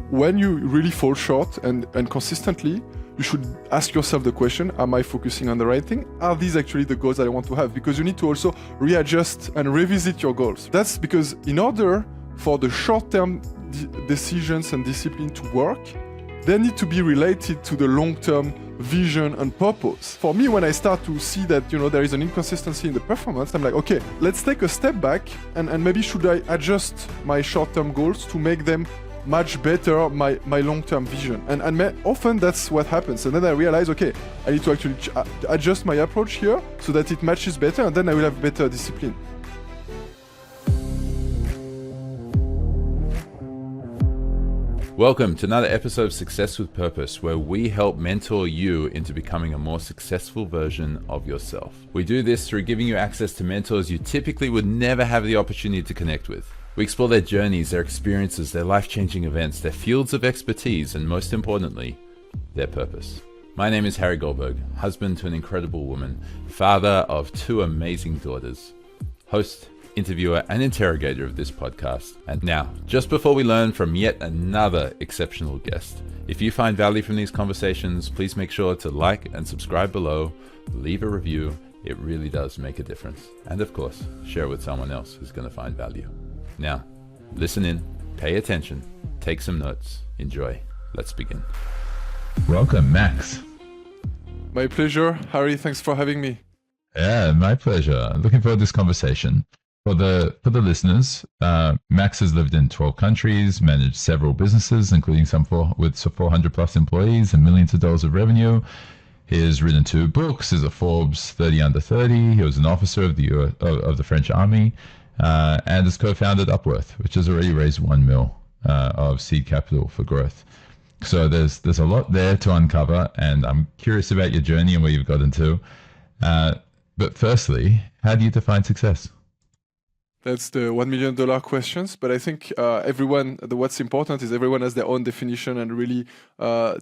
when you really fall short and consistently, you should ask yourself the question, am I focusing on the right thing? Are these actually the goals that I want to have? Because you need to also readjust and revisit your goals. That's because in order for the short-term decisions and discipline to work, they need to be related to the long-term vision and purpose. For me, when I start to see that, there is an inconsistency in the performance, I'm like, okay, let's take a step back and maybe should I adjust my short-term goals to make them much better my long-term vision. And often that's what happens. And then I realize, okay, I need to actually adjust my approach here so that it matches better, and then I will have better discipline. Welcome to another episode of Success with Purpose, where we help mentor you into becoming a more successful version of yourself. We do this through giving you access to mentors you typically would never have the opportunity to connect with. We explore their journeys, their experiences, their life-changing events, their fields of expertise, and most importantly, their purpose. My name is Harry Goldberg, husband to an incredible woman, father of 2 amazing daughters, host, interviewer, and interrogator of this podcast. And now, just before we learn from yet another exceptional guest, if you find value from these conversations, please make sure to like and subscribe below, leave a review. It really does make a difference. And of course, share with someone else who's going to find value. Now, listen in, pay attention, take some notes, enjoy. Let's begin. Welcome, Max. My pleasure, Harry. Thanks for having me. Yeah, my pleasure. Looking forward to this conversation. For the listeners, Max has lived in 12 countries, managed several businesses, including some with 400 plus employees and millions of dollars of revenue. He has written 2 books. Is a Forbes 30 under 30. He was an officer of the French Army. And has co-founded Upworth, which has already raised $1 million of seed capital for growth. So there's a lot there to uncover, and I'm curious about your journey and where you've gotten to. But firstly, how do you define success? That's the $1 million questions, but I think what's important is everyone has their own definition and really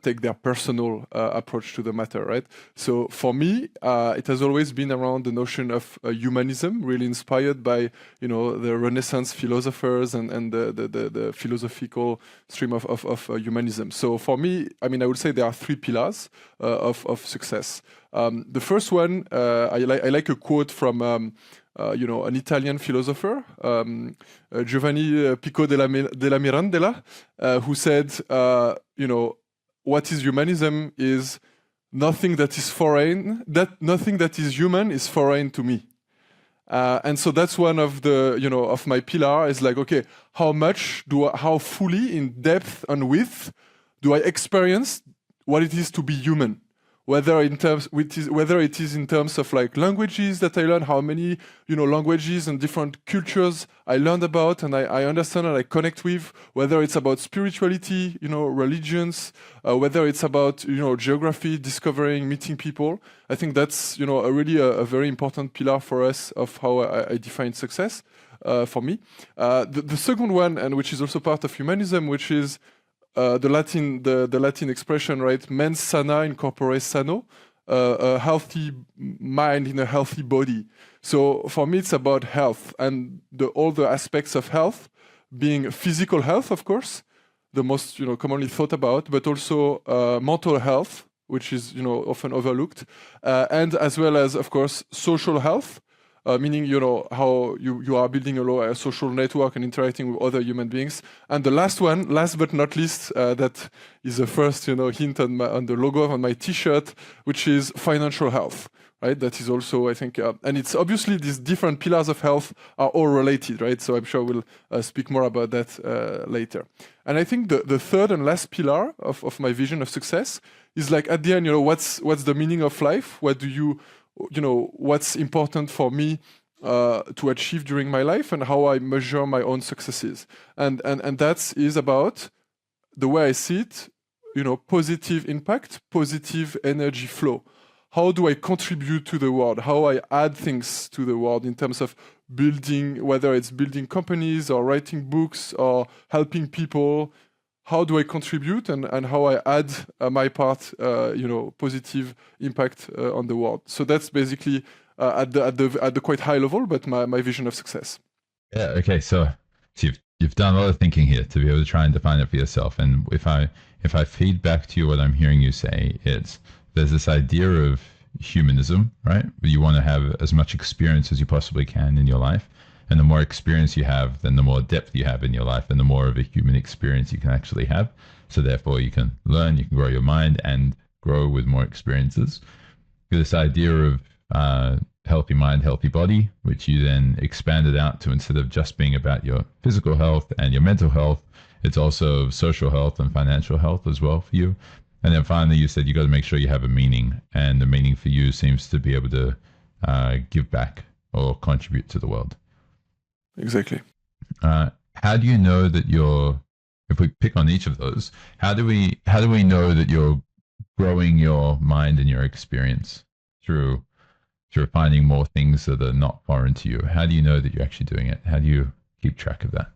take their personal approach to the matter, right? So for me, it has always been around the notion of humanism, really inspired by the Renaissance philosophers and the philosophical stream of humanism. So for me, I would say there are 3 pillars of success. The first one, I like a quote from an Italian philosopher, Giovanni Pico della Mirandela, who said, what is humanism is nothing that is foreign, nothing that is human is foreign to me. And so that's one of the, of my pillar is like, okay, how fully in depth and width do I experience what it is to be human? Whether it is in terms of like languages that I learn, how many languages and different cultures I learned about and I understand and I connect with. Whether it's about spirituality, religions, whether it's about geography, discovering, meeting people. I think that's really a very important pillar for us of how I define success for me. The second one, and which is also part of humanism, which is the Latin expression, right? Mens sana in corpore sano, a healthy mind in a healthy body. So for me, it's about health and all the aspects of health, being physical health, of course, the most commonly thought about, but also mental health, which is often overlooked, and as well as, of course, social health. Meaning, how you are building a social network and interacting with other human beings. And the last one, last but not least, that is the first, hint on the logo on my T-shirt, which is financial health, right? That is also, I think, and it's obviously these different pillars of health are all related, right? So I'm sure we'll speak more about that later. And I think the third and last pillar of my vision of success is like at the end, what's the meaning of life? What do you what's important for me to achieve during my life and how I measure my own successes. And that is about the way I see it, positive impact, positive energy flow. How do I contribute to the world? How I add things to the world in terms of building, whether it's building companies or writing books or helping people. How do I contribute and how I add my part, positive impact on the world. So that's basically at the quite high level, but my vision of success. Yeah. Okay. So you've You've done a lot of thinking here to be able to try and define it for yourself. And if I feed back to you what I'm hearing you say, it's there's this idea of humanism, right? You want to have as much experience as you possibly can in your life. And the more experience you have, then the more depth you have in your life, and the more of a human experience you can actually have. So therefore you can learn, you can grow your mind and grow with more experiences. This idea of healthy mind, healthy body, which you then expanded out to, instead of just being about your physical health and your mental health, it's also social health and financial health as well for you. And then finally, you said you got to make sure you have a meaning, and the meaning for you seems to be able to give back or contribute to the world. Exactly. How do you know that you're, if we pick on each of those, how do we know that you're growing your mind and your experience through finding more things that are not foreign to you? How do you know that you're actually doing it? How do you keep track of that?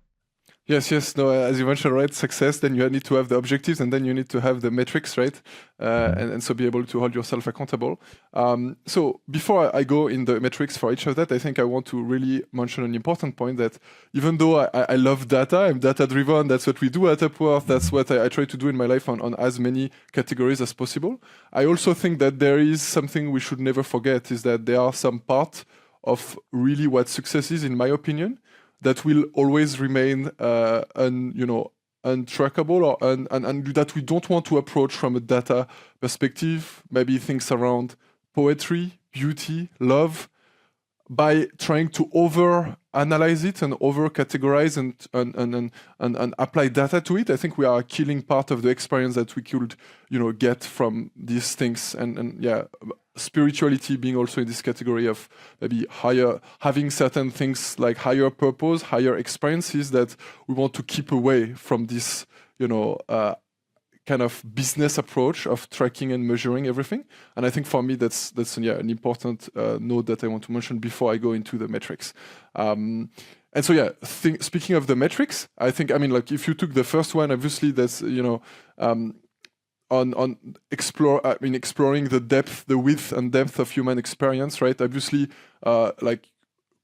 Yes. No, as you mentioned, right? Success, then you need to have the objectives, and then you need to have the metrics, right? And so be able to hold yourself accountable. So before I go in the metrics for each of that, I think I want to really mention an important point that even though I love data, I'm data-driven, that's what we do at Upworth, that's what I try to do in my life on as many categories as possible. I also think that there is something we should never forget, is that there are some part of really what success is, in my opinion, that will always remain untrackable, or and that we don't want to approach from a data perspective. Maybe things around poetry, beauty, love, by trying to over-analyze it and over-categorize and apply data to it. I think we are killing part of the experience that we could, get from these things. And spirituality being also in this category of maybe having certain things like higher purpose, higher experiences that we want to keep away from this, kind of business approach of tracking and measuring everything. And I think for me, that's an important note that I want to mention before I go into the metrics. And so, speaking of the metrics, if you took the first one, obviously that's, on exploring the depth, the width and depth of human experience, right? Obviously,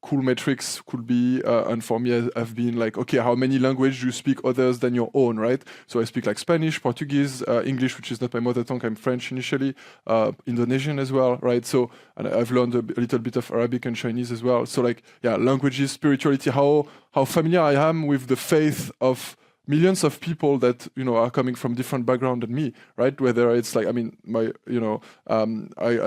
cool metrics could be, and for me, I've been like, okay, how many languages do you speak others than your own, right? So I speak like Spanish, Portuguese, English, which is not my mother tongue. I'm French initially, Indonesian as well, right? So, and I've learned a little bit of Arabic and Chinese as well. So languages, spirituality, how familiar I am with the faith of millions of people that are coming from different background than me, right? Whether it's I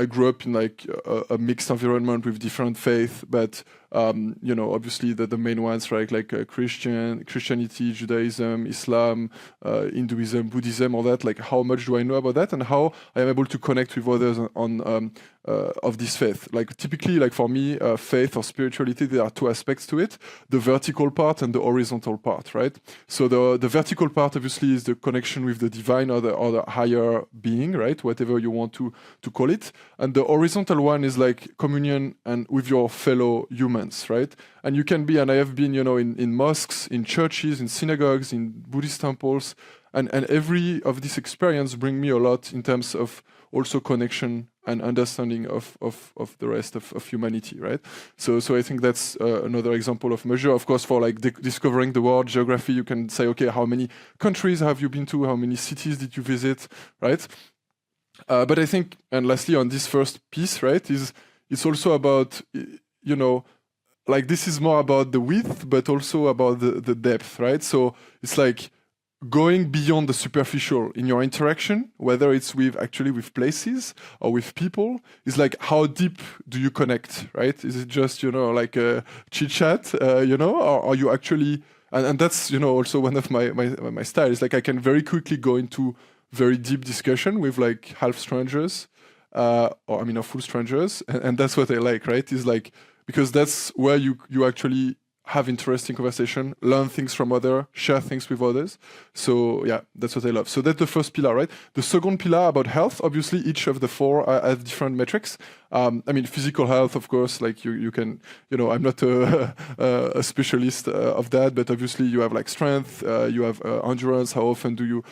grew up in a mixed environment with different faith, but obviously the main ones, right? Christianity, Judaism, Islam, Hinduism, Buddhism, all that. How much do I know about that, and how I am able to connect with others on of this faith? Typically, for me, faith or spirituality, there are two aspects to it: the vertical part and the horizontal part, right? So the vertical part obviously is the connection with the divine or the higher being, right? Whatever you want to call it. And the horizontal one is communion and with your fellow humans, right? And you can be, and I have been, in mosques, in churches, in synagogues, in Buddhist temples, and every of this experience bring me a lot in terms of also connection and understanding of the rest of humanity, right? So I think that's another example of measure. Of course, for discovering the world, geography, you can say, okay, how many countries have you been to? How many cities did you visit, right? But I think, and lastly, on this first piece, right, it's also about, this is more about the width, but also about the depth, right? So it's going beyond the superficial in your interaction, whether it's with places or with people, is how deep do you connect, right? Is it just, a chit chat, or are you actually, and that's, also one of my styles. I can very quickly go into very deep discussion with half strangers, or full strangers. And that's what I like, right? Is because that's where you actually have interesting conversation, learn things from others, share things with others. So that's what I love. So that's the first pillar, right? The second pillar about health, obviously each of the four have different metrics. Physical health, of course, you can, I'm not a specialist of that, but obviously you have strength, you have endurance. How often do you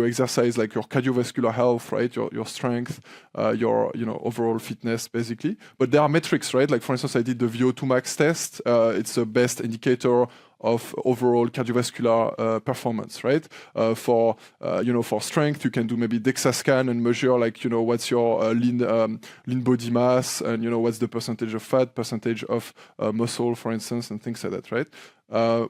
exercise, your cardiovascular health, right? Your strength, your overall fitness, basically. But there are metrics, right? For instance, I did the VO2 max test. It's the best indicator of overall cardiovascular performance, right? For strength, you can do maybe DEXA scan and measure what's your lean body mass, and what's the percentage of fat, percentage of muscle, for instance, and things like that, right?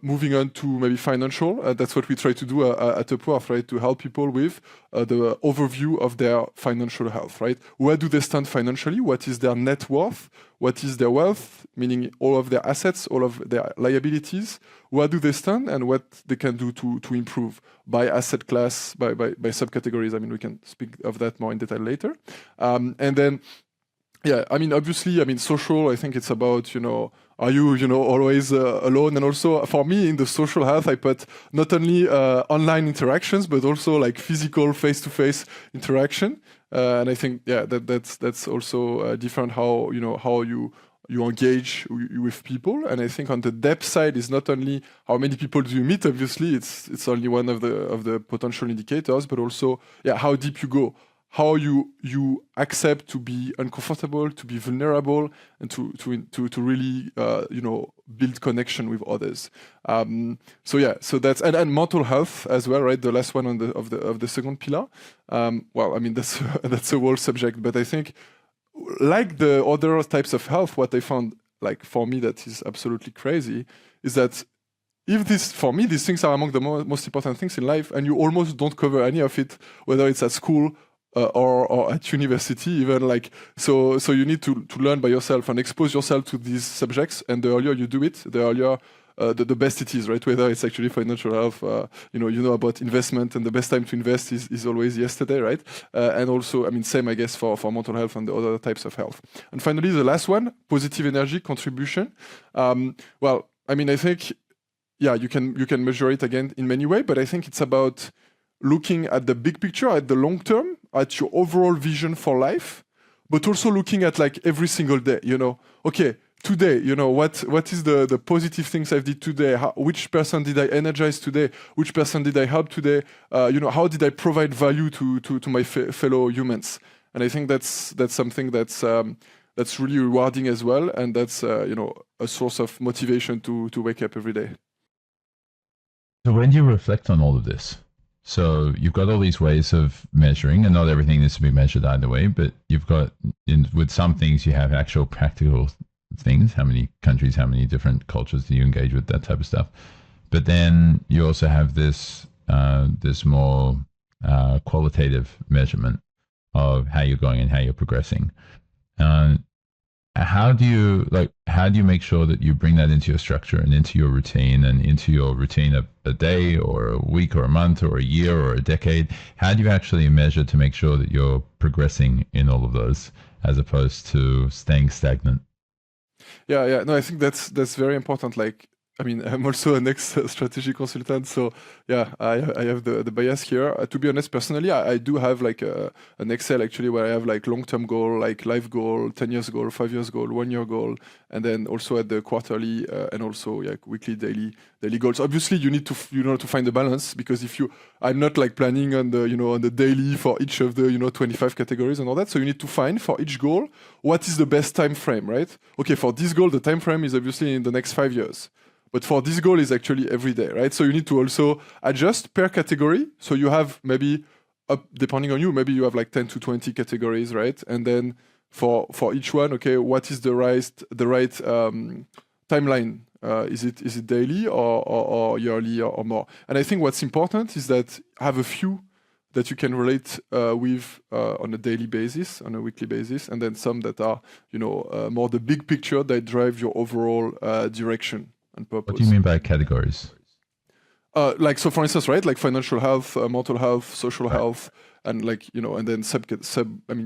Moving on to maybe financial, that's what we try to do at Upworth, right? To help people with the overview of their financial health, right? Where do they stand financially? What is their net worth? What is their wealth, meaning all of their assets, all of their liabilities? Where do they stand, and what they can do to improve by asset class, by subcategories? I mean, we can speak of that more in detail later. And then, yeah, I mean, obviously, I mean, social, I think it's about, are you, always alone? And also, for me, in the social health, I put not only online interactions, but also like physical face-to-face interaction. And I think, yeah, that's also different how you engage with people. And I think on the depth side is not only how many people do you meet, obviously, it's only one of the potential indicators, but also, yeah, how deep you go. How you accept to be uncomfortable, to be vulnerable, and to really build connection with others. So that's and mental health as well, right? The last one of the second pillar. Well, I mean that's a whole subject, but I think like the other types of health, what I found like for me that is absolutely crazy is that for me these things are among the most important things in life, and you almost don't cover any of it, whether it's at school. Or at university, even so you need to learn by yourself and expose yourself to these subjects, and the earlier you do it, the earlier the best it is, right? Whether it's actually financial health, about investment, and the best time to invest is always yesterday, right? And also, I mean, same I guess for mental health and the other types of health. And finally, the last one, positive energy contribution. Well, I mean, I think, yeah, you can measure it again in many ways, but I think it's about looking at the big picture, at the long term, at your overall vision for life, but also looking at like every single day, okay, today, what is the positive things I did today? Which person did I energize today? Which person did I help today? How did I provide value to my fellow humans? And I think that's something that's really rewarding as well. And that's, a source of motivation to wake up every day. So when you reflect on all of this, so you've got all these ways of measuring, and not everything needs to be measured either way, but you've got, with some things, you have actual practical things. How many countries, how many different cultures do you engage with, that type of stuff. But then you also have this more qualitative measurement of how you're going and how you're progressing. How do you make sure that you bring that into your structure and into your routine and into your routine of a day or a week or a month or a year or a decade? How do you actually measure to make sure that you're progressing in all of those as opposed to staying stagnant? Yeah. No, I think that's very important. Like, I mean, I'm also an ex-strategy consultant, so yeah, I have the bias here. To be honest, personally, I do have like an Excel actually where I have like long-term goal, like life goal, 10 years goal, 5 years goal, 1 year goal, and then also at the quarterly and also like weekly, daily goals. Obviously, you need to to find the balance, because I'm not like planning on the daily for each of the 25 categories and all that. So you need to find for each goal what is the best time frame, right? Okay, for this goal, the time frame is obviously in the next 5 years. But for this goal is actually every day, right? So you need to also adjust per category. So you have maybe, depending on you, maybe you have like 10 to 20 categories, right? And then for each one, okay, what is the right timeline? Is it daily or yearly or more? And I think what's important is that have a few that you can relate with on a daily basis, on a weekly basis, and then some that are more the big picture that drive your overall direction and purpose. What do you mean by categories? Like, so for instance, right, like financial health, mental health, social health, and like, and then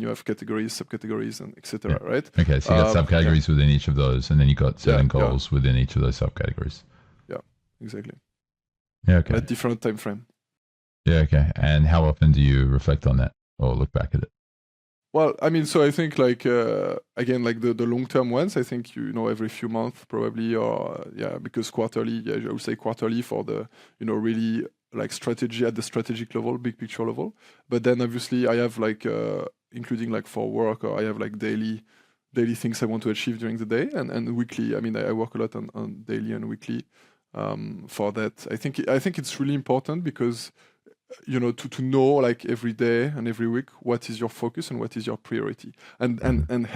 you have categories, subcategories, and etc. Yeah. Right? Okay, so you got subcategories within each of those, and then you got certain goals within each of those subcategories. Yeah, exactly. Yeah, okay. At different time frame. Yeah, okay. And how often do you reflect on that or look back at it? Well, I mean, so I think like, again, like the long-term ones, I think, every few months probably, or because quarterly, I would say quarterly for the, really like strategy at the strategic level, big picture level. But then obviously I have like, including like for work, or I have like daily things I want to achieve during the day, and weekly. I mean, I work a lot on daily and weekly. for that. I think it's really important because to know like every day and every week what is your focus and what is your priority, and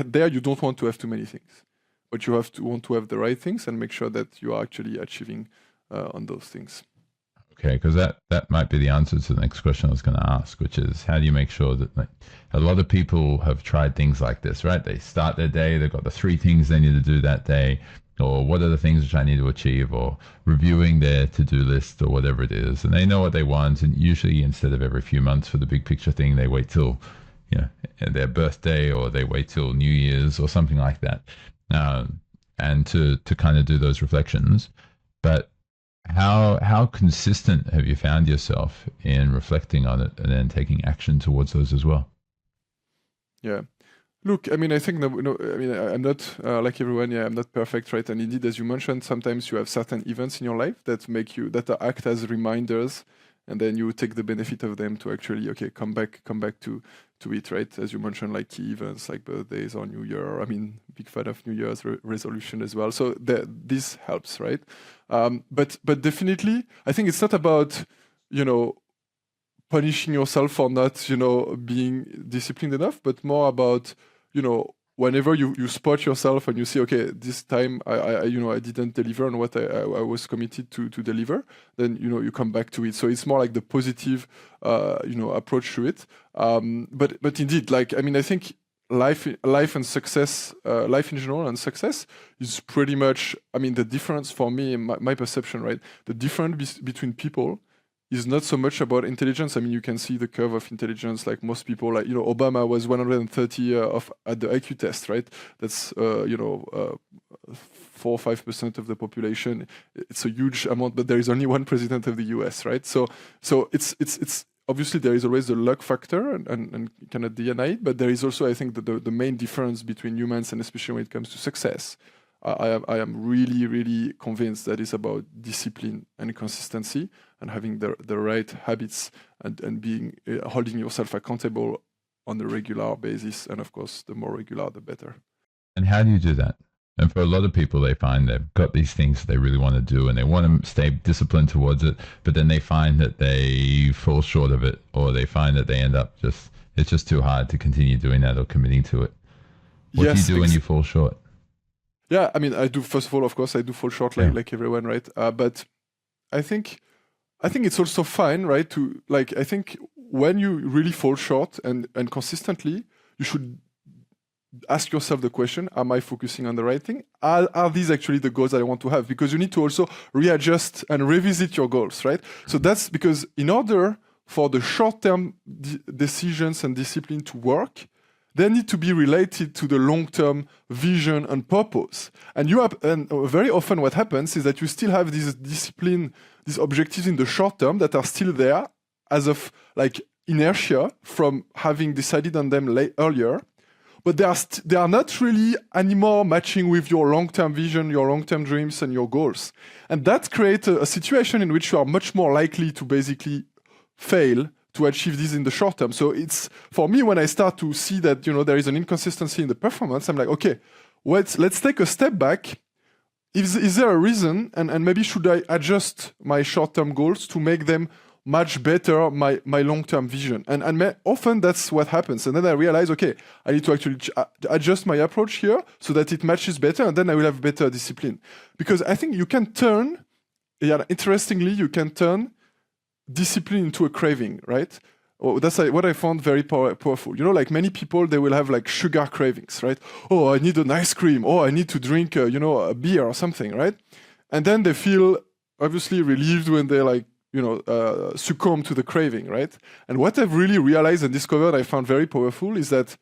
there you don't want to have too many things, but you want to have the right things and make sure that you are actually achieving on those things. Okay, because that might be the answer to the next question I was going to ask, which is how do you make sure that, like, a lot of people have tried things like this, right? They start their day, they've got the 3 things they need to do that day, or what are the things which I need to achieve, or reviewing their to-do list or whatever it is, and they know what they want, and usually instead of every few months for the big picture thing, they wait till their birthday, or they wait till New Year's or something like that, and to kind of do those reflections. But how consistent have you found yourself in reflecting on it and then taking action towards those as well? Yeah. Look, I mean, I think that, I'm not like everyone. Yeah, I'm not perfect, right? And indeed, as you mentioned, sometimes you have certain events in your life that act as reminders, and then you take the benefit of them to actually, come back to it, right? As you mentioned, like key events like birthdays or New Year. I mean, big fan of New Year's resolution as well. So this helps, right? But definitely, I think it's not about, punishing yourself for not, being disciplined enough, but more about, whenever you spot yourself and you see, okay, this time I didn't deliver on what I was committed to deliver, then, you come back to it. So it's more like the positive, approach to it. But indeed, like, I mean, I think life and success, life in general and success is pretty much, I mean, the difference for me, my perception, right? The difference between people is not so much about intelligence. I mean, you can see the curve of intelligence, like most people, like, Obama was 130 at the IQ test, right? That's, 4 or 5% of the population. It's a huge amount, but there is only one president of the US, right? So it's obviously there is always the luck factor and you cannot deny it, but there is also, I think, the main difference between humans, and especially when it comes to success. I am really, really convinced that it's about discipline and consistency and having the right habits and being holding yourself accountable on a regular basis. And of course, the more regular, the better. And how do you do that? And for a lot of people, they find they've got these things they really want to do and they want to stay disciplined towards it, but then they find that they fall short of it, or they find that they end up it's just too hard to continue doing that or committing to it. What do you do when you fall short? Yeah, I mean, I do. First of all, of course, I do fall short like everyone, right? But I think it's also fine, right? I think when you really fall short and consistently, you should ask yourself the question: am I focusing on the right thing? Are these actually the goals that I want to have? Because you need to also readjust and revisit your goals, right? So that's because in order for the short-term decisions and discipline to work, they need to be related to the long-term vision and purpose. And very often what happens is that you still have this discipline, these objectives in the short term that are still there as of like inertia from having decided on them earlier, but they are not really anymore matching with your long-term vision, your long-term dreams and your goals. And that creates a situation in which you are much more likely to basically fail to achieve this in the short term. So it's, for me, when I start to see that, there is an inconsistency in the performance, I'm like, okay, let's take a step back. Is there a reason? And maybe should I adjust my short-term goals to make them much better my long-term vision? And often that's what happens. And then I realize, okay, I need to actually adjust my approach here so that it matches better, and then I will have better discipline. Because I think you can turn, interestingly, discipline into a craving, right? That's what I found very powerful. Like many people, they will have like sugar cravings, right? Oh, I need an ice cream. Oh, I need to drink, a beer or something, right? And then they feel obviously relieved when they succumb to the craving, right? And what I've really realized and discovered, I found very powerful, is that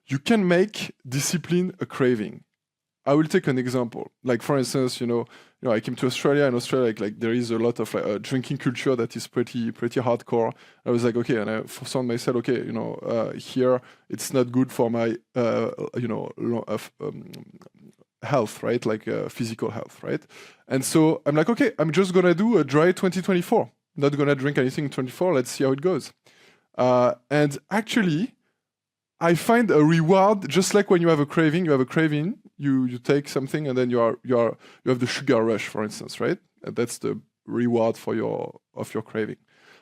you can make discipline a craving. I will take an example. Like, for instance, I came to Australia. In Australia, like there is a lot of drinking culture that is pretty hardcore. I was like, okay, and I found myself, okay, here it's not good for my, health, right? Like physical health, right? And so I'm like, okay, I'm just gonna do a dry 2024. Not gonna drink anything in 24. Let's see how it goes. And actually, I find a reward, just like when you have a craving, you take something and then you have the sugar rush, for instance, right? And that's the reward for of your craving.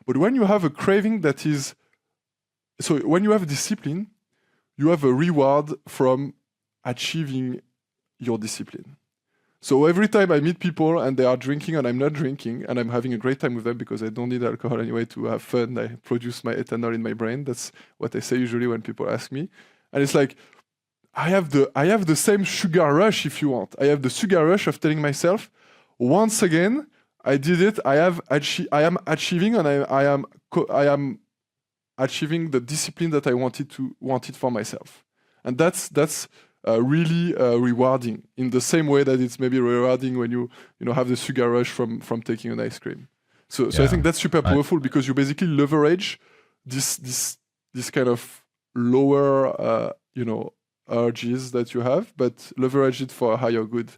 But when you have a craving that is, so when you have discipline, you have a reward from achieving your discipline. So every time I meet people and they are drinking and I'm not drinking and I'm having a great time with them because I don't need alcohol anyway to have fun, I produce my ethanol in my brain. That's what I say usually when people ask me. And it's like, I have the same sugar rush, if you want. I have the sugar rush of telling myself, once again, I did it. I am achieving, and I am achieving the discipline that I wanted for myself, and that's really rewarding. In the same way that it's maybe rewarding when you have the sugar rush from taking an ice cream. So I think that's super powerful because you basically leverage this kind of lower urges that you have, but leverage it for a higher good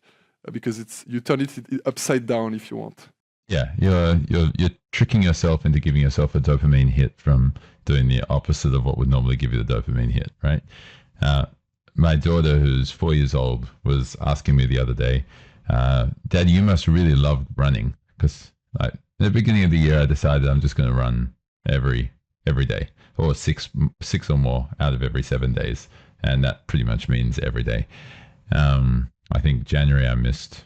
because you turn it upside down if you want. Yeah, you're tricking yourself into giving yourself a dopamine hit from doing the opposite of what would normally give you the dopamine hit, right? My daughter, who's 4 years old, was asking me the other day, Dad, you must really love running, because at the beginning of the year I decided I'm just going to run every day, or six or more out of every 7 days. And that pretty much means every day. I think January I missed,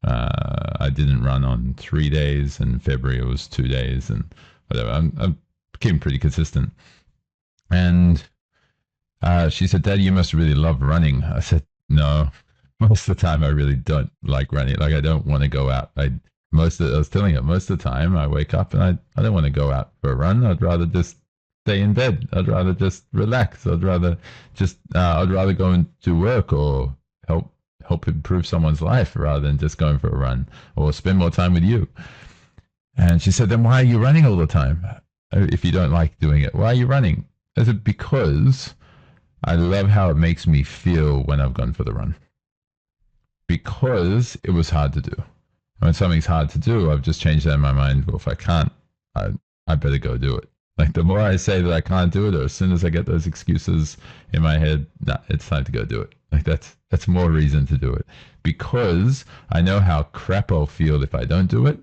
I didn't run on 3 days, and February it was 2 days, and whatever. I'm keeping pretty consistent. And she said, Dad, you must really love running. I said, no, most of the time I really don't like running. Like, I don't want to go out. I was telling her, most of the time I wake up and I don't want to go out for a run. I'd rather just stay in bed. I'd rather just relax. I'd rather go and do work or help improve someone's life rather than just going for a run or spend more time with you. And she said, then why are you running all the time? If you don't like doing it, why are you running? I said, because I love how it makes me feel when I've gone for the run. Because it was hard to do. When something's hard to do, I've just changed that in my mind. Well, if I can't, I better go do it. Like, the more I say that I can't do it, or as soon as I get those excuses in my head, it's time to go do it. Like, that's more reason to do it. Because I know how crap I'll feel if I don't do it,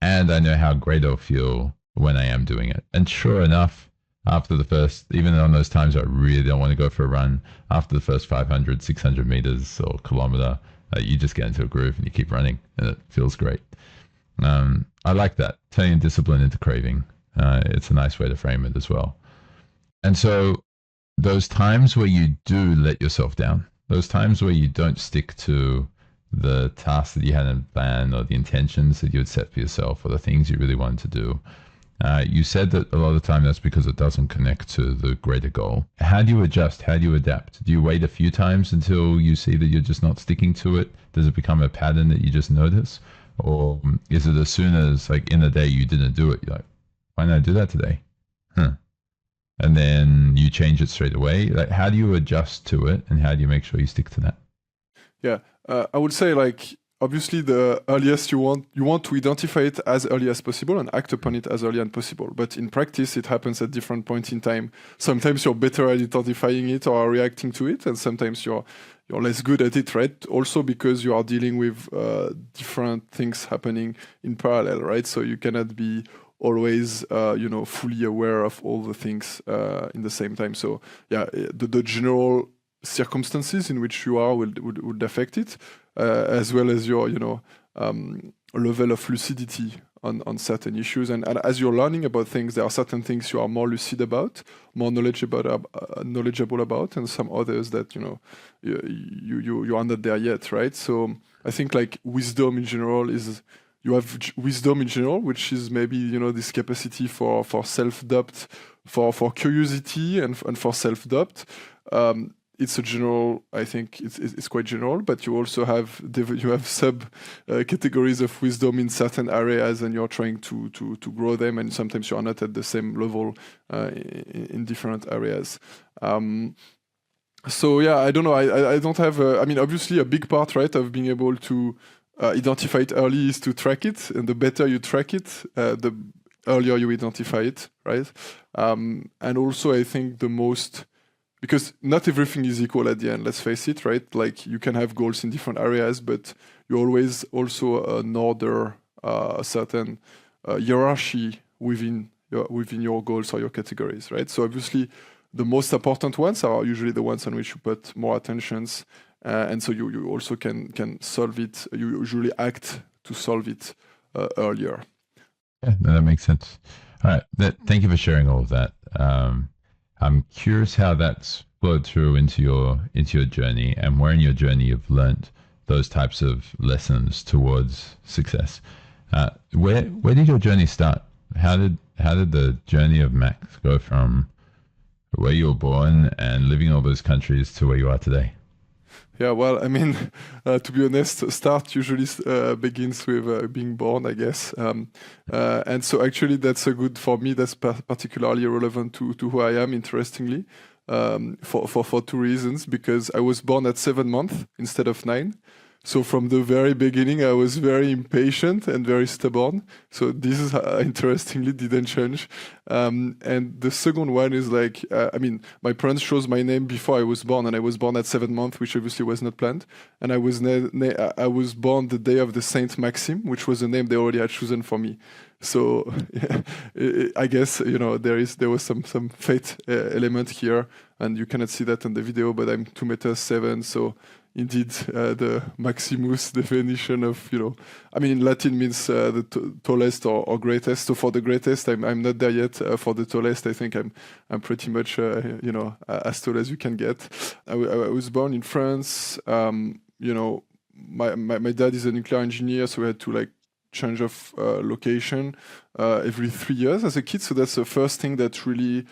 and I know how great I'll feel when I am doing it. And sure enough, after the first, even on those times I really don't want to go for a run, after the first 500, 600 meters or kilometer, you just get into a groove and you keep running, and it feels great. I like that, turning discipline into craving. It's a nice way to frame it as well. And so those times where you do let yourself down, those times where you don't stick to the tasks that you had in plan or the intentions that you had set for yourself or the things you really wanted to do, you said that a lot of the time that's because it doesn't connect to the greater goal. How do you adjust? How do you adapt? Do you wait a few times until you see that you're just not sticking to it? Does it become a pattern that you just notice? Or is it as soon as, like, in the day you didn't do it, you're like, why not do that today? And then you change it straight away. Like, how do you adjust to it, and how do you make sure you stick to that? Yeah, I would say, like, obviously the earliest you want to identify it as early as possible and act upon it as early as possible. But in practice, it happens at different points in time. Sometimes you're better at identifying it or reacting to it, and sometimes you're less good at it, right? Also because you are dealing with different things happening in parallel, right? So you cannot be always fully aware of all the things in the same time. So yeah, the general circumstances in which you are would affect it, as well as your level of lucidity on certain issues. And as you're learning about things, there are certain things you are more lucid about, more knowledgeable about, and some others that you are not there yet, right? So I think, like, wisdom in general is, you have wisdom in general, which is maybe this capacity for self-doubt, for curiosity, and for self-doubt. It's a general, I think it's quite general, but you also have sub categories of wisdom in certain areas, and you're trying to grow them, and sometimes you are not at the same level in different areas. So yeah, I don't know. I don't have. Obviously, a big part, right, of being able to identify it early is to track it, and the better you track it, the earlier you identify it, right? And also, I think the most, because not everything is equal at the end, let's face it, right? Like, you can have goals in different areas, but you always also an order a certain hierarchy within your goals or your categories, right? So obviously, the most important ones are usually the ones on which you put more attentions, and so you also can solve it. You usually act to solve it earlier. Yeah, no, that makes sense. All right. Thank you for sharing all of that. I'm curious how that's flowed through into your journey, and where in your journey you've learned those types of lessons towards success. Where did your journey start? How did the journey of Max go from where you were born and living in all those countries to where you are today? Yeah, well, I mean, to be honest, start usually begins with being born, I guess. And so actually that's a good, for me, that's particularly relevant to who I am, interestingly, for two reasons. Because I was born at 7 months instead of 9. So from the very beginning, I was very impatient and very stubborn. So this is interestingly didn't change. And the second one is like, I mean, my parents chose my name before I was born, and I was born at 7 months, which obviously was not planned. And I was born the day of the Saint Maxime, which was a name they already had chosen for me. So yeah, I guess there was some fate element here, and you cannot see that in the video, but I'm 2 meters 7, so. Indeed, the Maximus definition of, I mean, in Latin means the tallest or greatest. So for the greatest, I'm not there yet. For the tallest, I think I'm pretty much, as tall as you can get. I was born in France. My dad is a nuclear engineer, so we had to change of location every 3 years as a kid. So that's the first thing that really,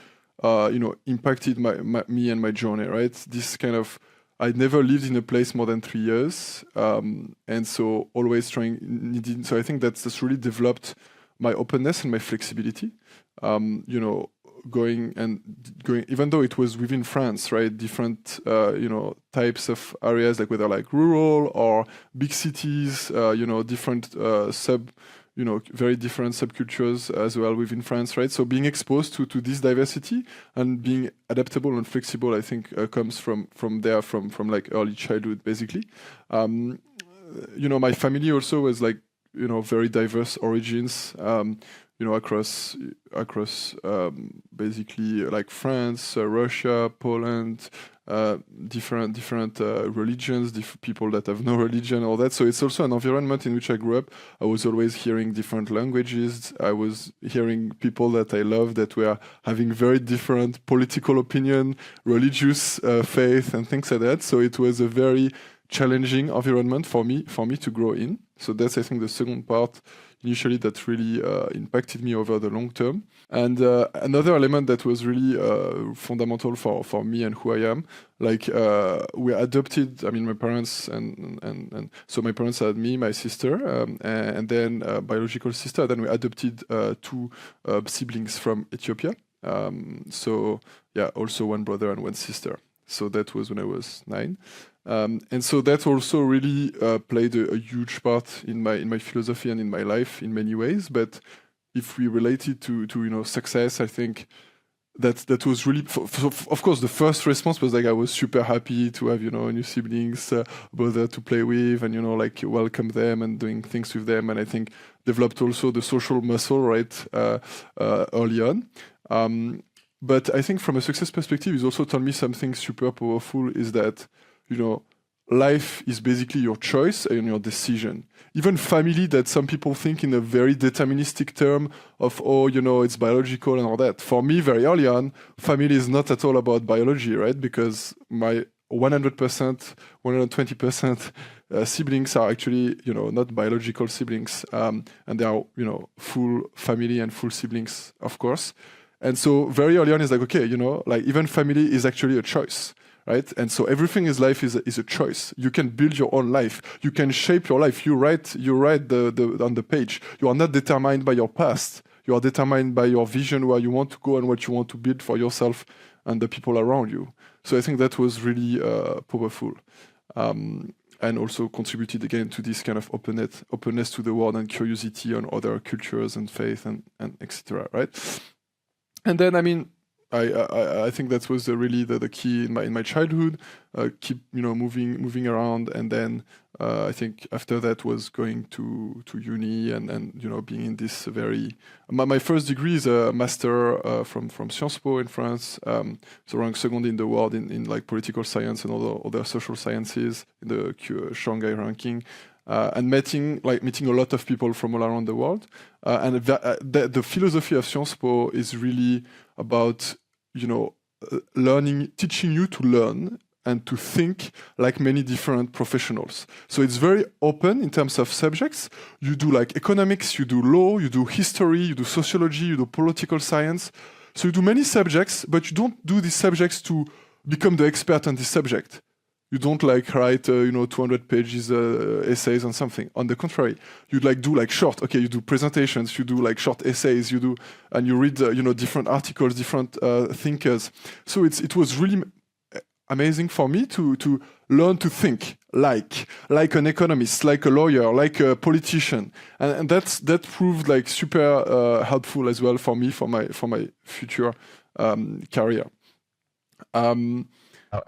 impacted me and my journey, right? This kind of I never lived in a place more than 3 years, and so always so I think that's really developed my openness and my flexibility. Going, even though it was within France, right? Different, types of areas, like whether rural or big cities, different very different subcultures as well within France, right? So being exposed to this diversity and being adaptable and flexible, I think, comes from there, from early childhood, basically. My family also was very diverse origins. Across basically France, Russia, Poland, different religions, people that have no religion, all that. So it's also an environment in which I grew up. I was always hearing different languages. I was hearing people that I love that were having very different political opinion, religious faith, and things like that. So it was a very challenging environment for me to grow in. So that's, I think, the second part initially that really impacted me over the long term. And another element that was really fundamental for me and who I am, we adopted, I mean, my parents, and so my parents had me, my sister, and then a biological sister. Then we adopted 2 siblings from Ethiopia. So yeah, also 1 brother and 1 sister. So that was when I was 9. And so that also really played a huge part in my philosophy and in my life in many ways. But if we relate it to success, I think that was really, of course, the first response was I was super happy to have new siblings, brother to play with, and welcome them and doing things with them. And I think developed also the social muscle, right, early on. But I think from a success perspective, it's also told me something super powerful, is that life is basically your choice and your decision. Even family, that some people think in a very deterministic term of, it's biological and all that. For me, very early on, family is not at all about biology, right? Because my 100%, 120% siblings are actually, not biological siblings. And they are, full family and full siblings, of course. And so very early on, it's okay, even family is actually a choice. Right? And so everything in life is a choice. You can build your own life. You can shape your life. You write the on the page. You are not determined by your past. You are determined by your vision, where you want to go and what you want to build for yourself and the people around you. So I think that was really powerful. And also contributed again to this kind of openness to the world and curiosity on other cultures and faith and etc. Right? And then, I mean, I think that was really the key in my childhood. Keep moving around, and then I think after that was going to uni and being in this very. My first degree is a master from Sciences Po in France, so rank second in the world in like political science and other social sciences in the Shanghai ranking. And meeting a lot of people from all around the world. And the philosophy of Sciences Po is really about, teaching you to learn and to think like many different professionals. So it's very open in terms of subjects. You do like economics, you do law, you do history, you do sociology, you do political science. So you do many subjects, but you don't do these subjects to become the expert on this subject. You don't like write, 200 pages essays on something. On the contrary, you do short. Okay, you do presentations, you do like short essays, and you read, different articles, different thinkers. So it was really amazing for me to learn to think like an economist, like a lawyer, like a politician, and that proved like super helpful as well for me for my future career.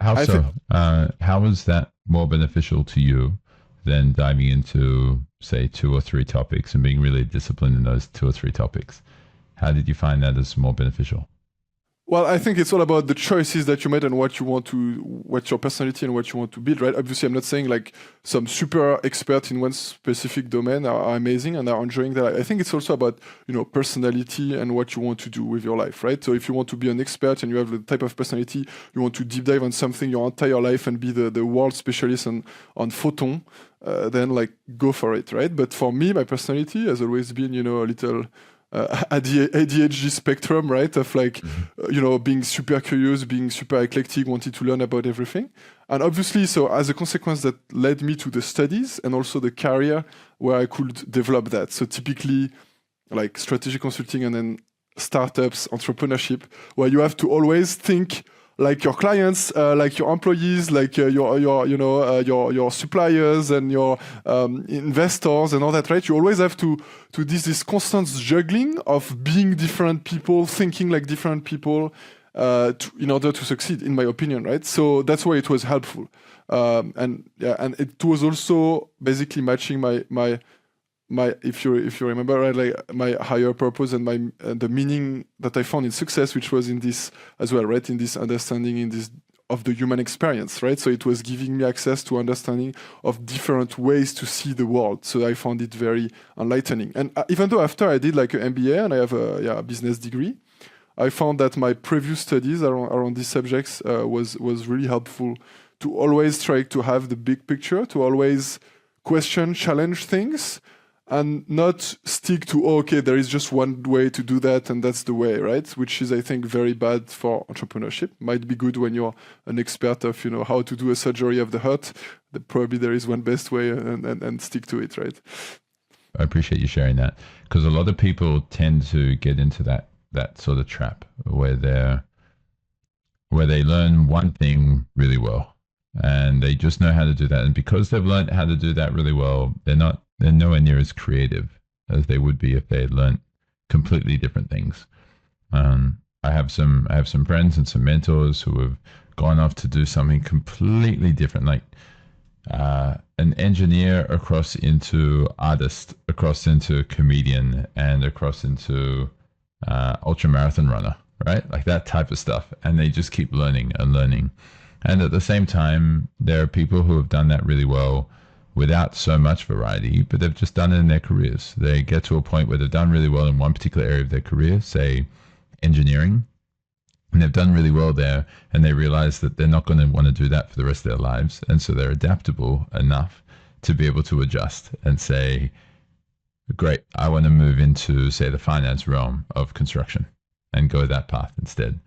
How so? How is that more beneficial to you than diving into, say, 2 or 3 topics and being really disciplined in those 2 or 3 topics? How did you find that as more beneficial? Well, I think it's all about the choices that you made and what's your personality and what you want to build, right? Obviously, I'm not saying like some super expert in one specific domain are amazing and are enjoying that. I think it's also about, personality and what you want to do with your life, right? So if you want to be an expert and you have the type of personality, you want to deep dive on something your entire life and be the world specialist on photon, then like go for it, right? But for me, my personality has always been, a little... ADHD spectrum, right? Of like, being super curious, being super eclectic, wanting to learn about everything. And obviously, so as a consequence, that led me to the studies and also the career where I could develop that. So typically, like strategic consulting and then startups, entrepreneurship, where you have to always think like your clients, like your employees, like your suppliers and your investors and all that, right? You always have to do this constant juggling of being different people, thinking like different people, in order to succeed, in my opinion, right? So that's why it was helpful, and it was also basically matching my if you remember, right, like my higher purpose and the meaning that I found in success, which was in this as well, right, in this understanding of the human experience, right? So it was giving me access to understanding of different ways to see the world. So I found it very enlightening. And even though after I did like an MBA and I have a business degree, I found that my previous studies around these subjects was really helpful to always try to have the big picture, to always question, challenge things, and not stick to, okay, there is just one way to do that and that's the way, right? Which is, I think, very bad for entrepreneurship. Might be good when you're an expert of, how to do a surgery of the heart. Probably there is one best way and stick to it, right? I appreciate you sharing that, because a lot of people tend to get into that sort of trap where they learn one thing really well and they just know how to do that. And because they've learned how to do that really well, they're nowhere near as creative as they would be if they had learned completely different things. I have some friends and some mentors who have gone off to do something completely different, like an engineer across into artist, across into comedian, and across into ultramarathon runner, right? Like that type of stuff. And they just keep learning and learning. And at the same time, there are people who have done that really well without so much variety, but they've just done it in their careers. They get to a point where they've done really well in one particular area of their career, say engineering, and they've done really well there, and they realize that they're not going to want to do that for the rest of their lives. And so they're adaptable enough to be able to adjust and say, great, I want to move into, say, the finance realm of construction and go that path instead.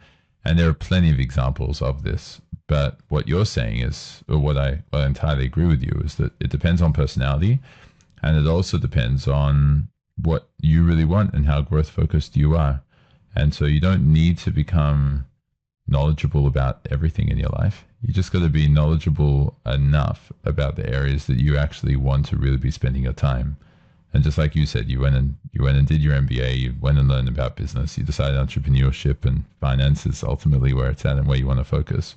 And there are plenty of examples of this. But what you're saying is, or what I entirely agree with you, is that it depends on personality, and it also depends on what you really want and how growth focused you are. And so you don't need to become knowledgeable about everything in your life. You just got to be knowledgeable enough about the areas that you actually want to really be spending your time. And just like you said, you went and did your MBA, you went and learned about business, you decided entrepreneurship and finance is ultimately where it's at and where you want to focus.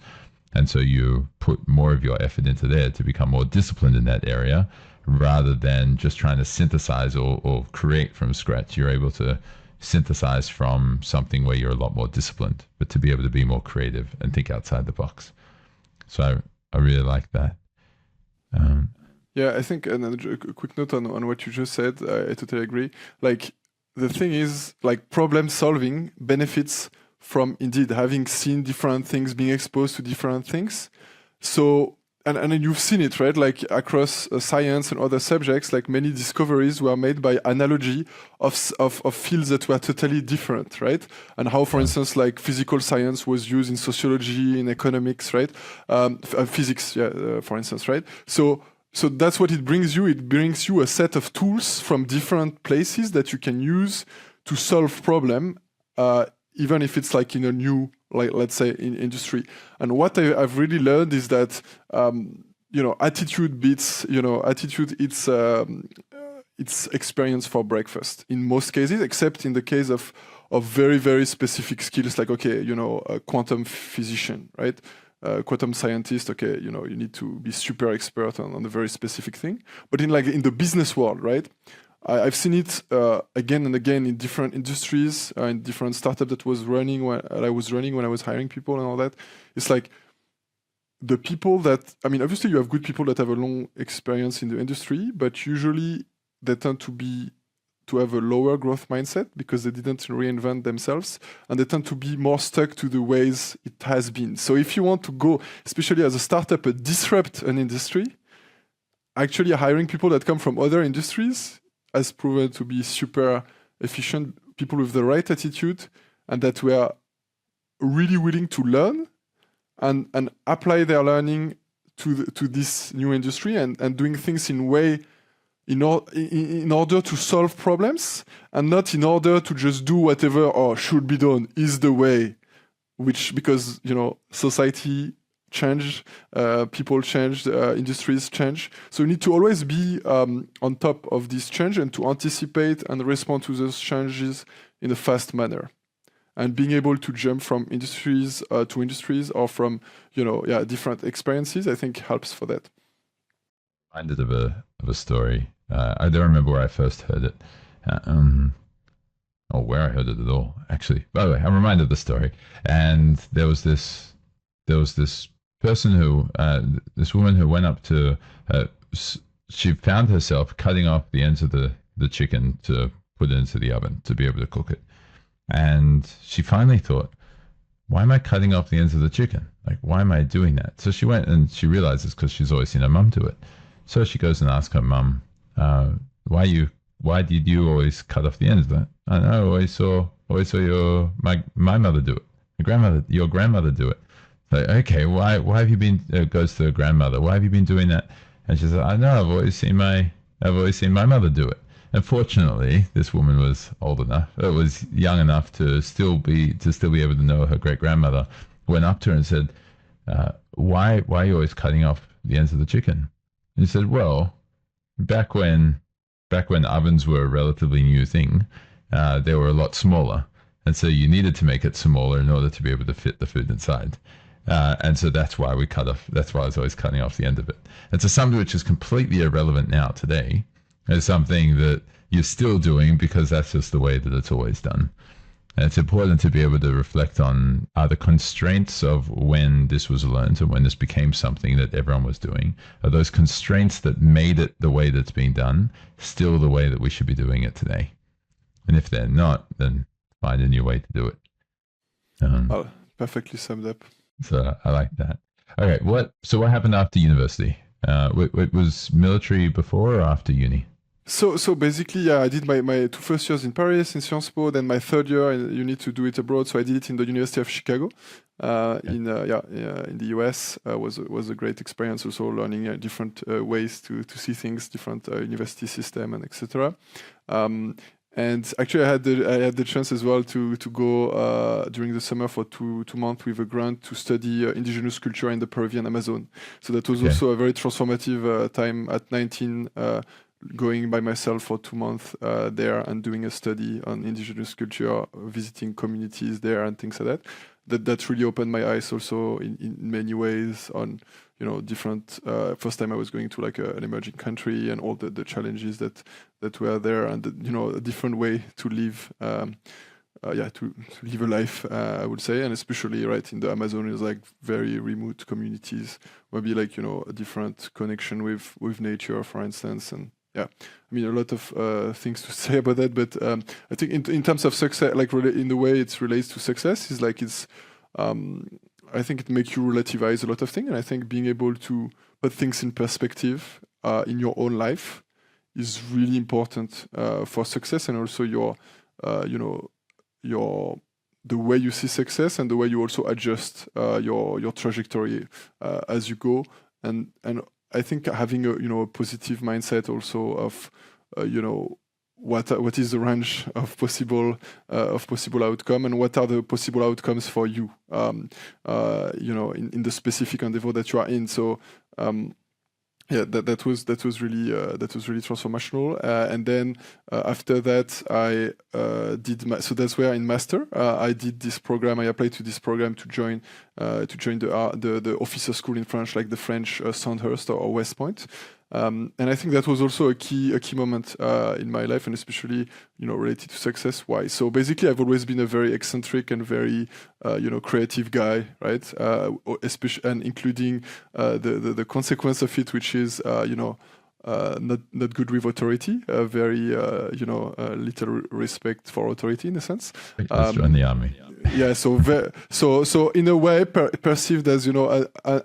And so you put more of your effort into there to become more disciplined in that area rather than just trying to synthesize or create from scratch. You're able to synthesize from something where you're a lot more disciplined, but to be able to be more creative and think outside the box. So I really like that. Yeah, I think, and a quick note on what you just said, I totally agree. Like, the thing is, like, problem solving benefits from indeed having seen different things, being exposed to different things. So, and you've seen it, right? Like, across science and other subjects, like, many discoveries were made by analogy of fields that were totally different, right? And how, for instance, like, physical science was used in sociology, in economics, right? Physics, for instance, right? So that's what it brings you. It brings you a set of tools from different places that you can use to solve problem, even if it's like in a new, like, let's say, in industry. And what I've really learned is that, attitude beats, attitude, it's experience for breakfast in most cases, except in the case of very, very specific skills, like, okay, a quantum physician, right? Quantum scientist, okay, you need to be super expert on a very specific thing. But in the business world, right? I've seen it again and again in different industries, in different startups that I was running when I was hiring people and all that. It's like the people that, I mean, obviously you have good people that have a long experience in the industry, but usually they tend to have a lower growth mindset because they didn't reinvent themselves, and they tend to be more stuck to the ways it has been. So if you want to go, especially as a startup, disrupt an industry, actually hiring people that come from other industries has proven to be super efficient, people with the right attitude and that were really willing to learn and apply their learning to this new industry and doing things in order to solve problems and not in order to just do whatever should be done is the way, because society changed, people changed, industries change. So you need to always be on top of this change and to anticipate and respond to those changes in a fast manner. And being able to jump from industries to industries or from different experiences, I think helps for that. Reminded of a story. I don't remember where I first heard it, or where I heard it at all. Actually, by the way, I'm reminded of the story. And there was this person who, this woman who went up to, she found herself cutting off the ends of the chicken to put it into the oven to be able to cook it. And she finally thought, why am I cutting off the ends of the chicken? Like, why am I doing that? So she went and she realized it's because she's always seen her mum do it. So she goes and asks her mum, why did you always cut off the ends of that? I know, I always saw my mother do it. Your grandmother do it. Like, okay, why have you been, goes to her grandmother, why have you been doing that? And she said, I know, I've always seen my mother do it. And fortunately, this woman was young enough to still be able to know her great grandmother. Went up to her and said, why are you always cutting off the ends of the chicken? And he said, well, back when ovens were a relatively new thing, they were a lot smaller. And so you needed to make it smaller in order to be able to fit the food inside. And so that's why I was always cutting off the end of it. And so something which is completely irrelevant now today is something that you're still doing because that's just the way that it's always done. And it's important to be able to reflect on, are the constraints of when this was learned and when this became something that everyone was doing, are those constraints that made it the way that's being done still the way that we should be doing it today? And if they're not, then find a new way to do it. Perfectly summed up. So I like that. Okay, what happened after university? Was military before or after uni? So basically, I did my 2 first years in Paris in Sciences Po. Then my 3rd year, you need to do it abroad. So I did it in the University of Chicago, in the US. Was a great experience. Also learning different ways to see things, different university system and etc. And actually, I had the chance as well to go during the summer for two months with a grant to study indigenous culture in the Peruvian Amazon. So that was also a very transformative time at 19. going by myself for 2 months there and doing a study on indigenous culture, visiting communities there and things like that really opened my eyes also in many ways on, different, first time I was going to like an emerging country and all the challenges that were there, and, a different way to live, to live a life, I would say, and especially right in the Amazon is like very remote communities, maybe like, a different connection with nature, for instance. And yeah, I mean, a lot of things to say about that, but I think in terms of success, like in the way it relates to success is like I think it makes you relativize a lot of things, and I think being able to put things in perspective in your own life is really important for success, and also the way you see success and the way you also adjust your trajectory as you go, and I think having a positive mindset also of what is the range of possible outcome, and what are the possible outcomes for you in the specific endeavor that you are in. So that was really transformational. And then after that, I so that's where in master I did this program. I applied to this program to join the officer school in France, like the French Sandhurst or West Point. And I think that was also a key moment in my life, and especially related to success. Why? So basically, I've always been a very eccentric and very creative guy, right? Especially, and including the consequence of it, which is not good with authority. Very little respect for authority in a sense. Let's join the army. Yeah, so in a way perceived as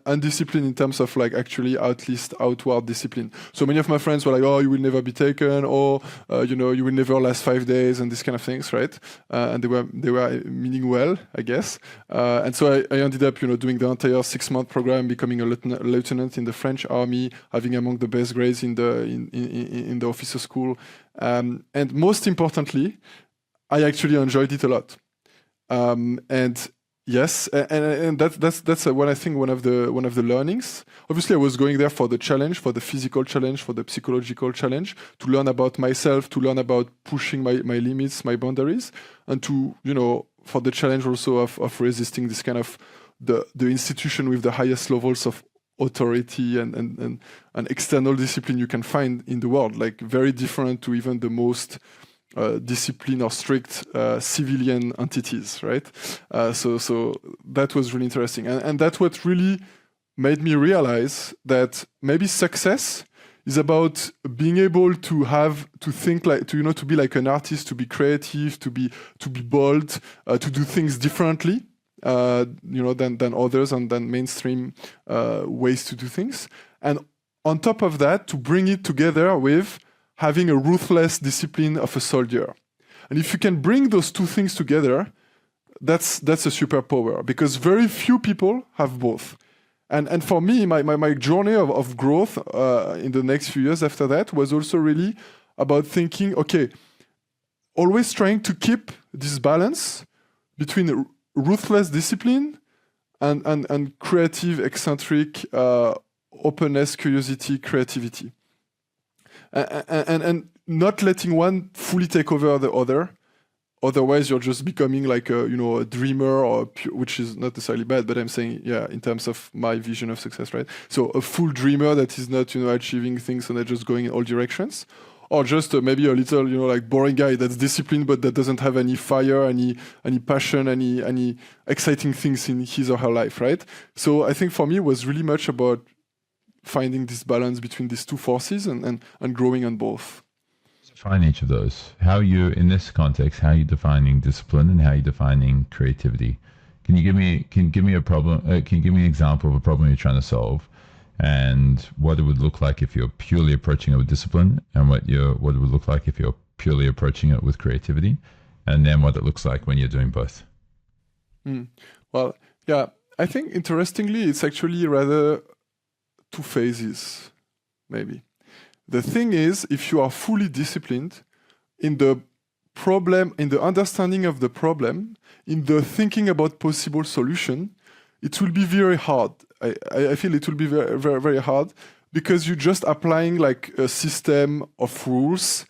undisciplined in terms of like actually at least outward discipline. So many of my friends were like, oh, you will never be taken, or you will never last 5 days, and these kind of things, right? And they were meaning well, I guess. And so I ended up doing the entire 6-month program, becoming a lieutenant in the French army, having among the best grades in the officer school, and most importantly, I actually enjoyed it a lot. And yes, and that's what I think one of the learnings. Obviously, I was going there for the challenge, for the physical challenge, for the psychological challenge, to learn about myself, to learn about pushing my limits, my boundaries, and to for the challenge also of resisting this kind of the institution with the highest levels of authority and external discipline you can find in the world, like very different to even the most discipline or strict civilian entities, right? So that was really interesting, and that's what really made me realize that maybe success is about being able to think like to be like an artist, to be creative, to be bold, to do things differently, than others and than mainstream ways to do things, and on top of that, to bring it together with having a ruthless discipline of a soldier. And if you can bring those two things together, that's a superpower, because very few people have both. And for me, my journey of growth in the next few years after that was also really about thinking, okay, always trying to keep this balance between ruthless discipline and creative, eccentric, openness, curiosity, creativity. And not letting one fully take over the other. Otherwise, you're just becoming like a dreamer, which is not necessarily bad, but I'm saying, in terms of my vision of success, right? So a full dreamer that is not, achieving things and they're just going in all directions, or just maybe a little, like boring guy that's disciplined but that doesn't have any fire, any passion, any exciting things in his or her life, right? So I think for me, it was really much about finding this balance between these two forces and growing on both. Define each of those. How you, in this context, how are you defining discipline and how are you defining creativity? Can you give me a problem? Can you give me an example of a problem you're trying to solve, and what it would look like if you're purely approaching it with discipline, and what it would look like if you're purely approaching it with creativity, and then what it looks like when you're doing both? Well, yeah, I think interestingly, it's actually rather two phases, maybe. The thing is, if you are fully disciplined in the problem, in the understanding of the problem, in the thinking about possible solution, it will be very hard. I feel it will be very, very, very hard. because you're just applying like a system of rules,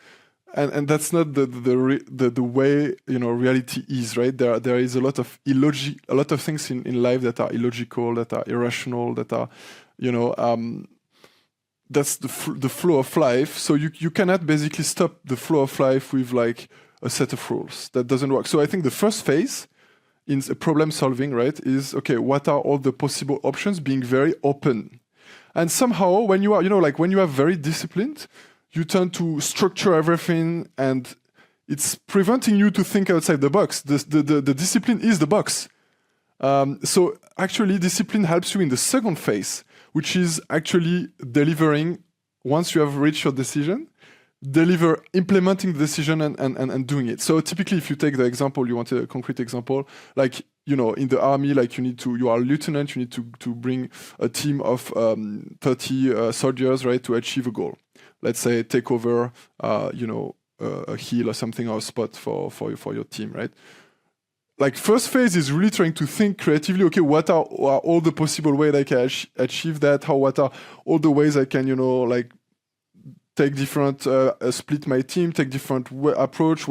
and that's not the way reality is, right? There is a lot of a lot of things in life that are illogical, that are irrational, that are that's the flow of life. So you cannot basically stop the flow of life with like a set of rules. That doesn't work. So I think the first phase in problem solving, right, is okay, what are all the possible options, being very open. And somehow when you are, like when you are very disciplined, you tend to structure everything, and it's preventing you to think outside the box. The discipline is the box. So actually discipline helps you in the second phase, which is actually delivering once you have reached your decision, implementing the decision and doing it. So typically, if you take the example, you want a concrete example, like, in the army, like you are a lieutenant, you need to bring a team of 30 soldiers, right, to achieve a goal. Let's say take over, a hill or something, or a spot for your team, right? Like first phase is really trying to think creatively, okay, what are all the possible ways I can achieve that? What are all the ways I can, like take different, split my team, take different approach,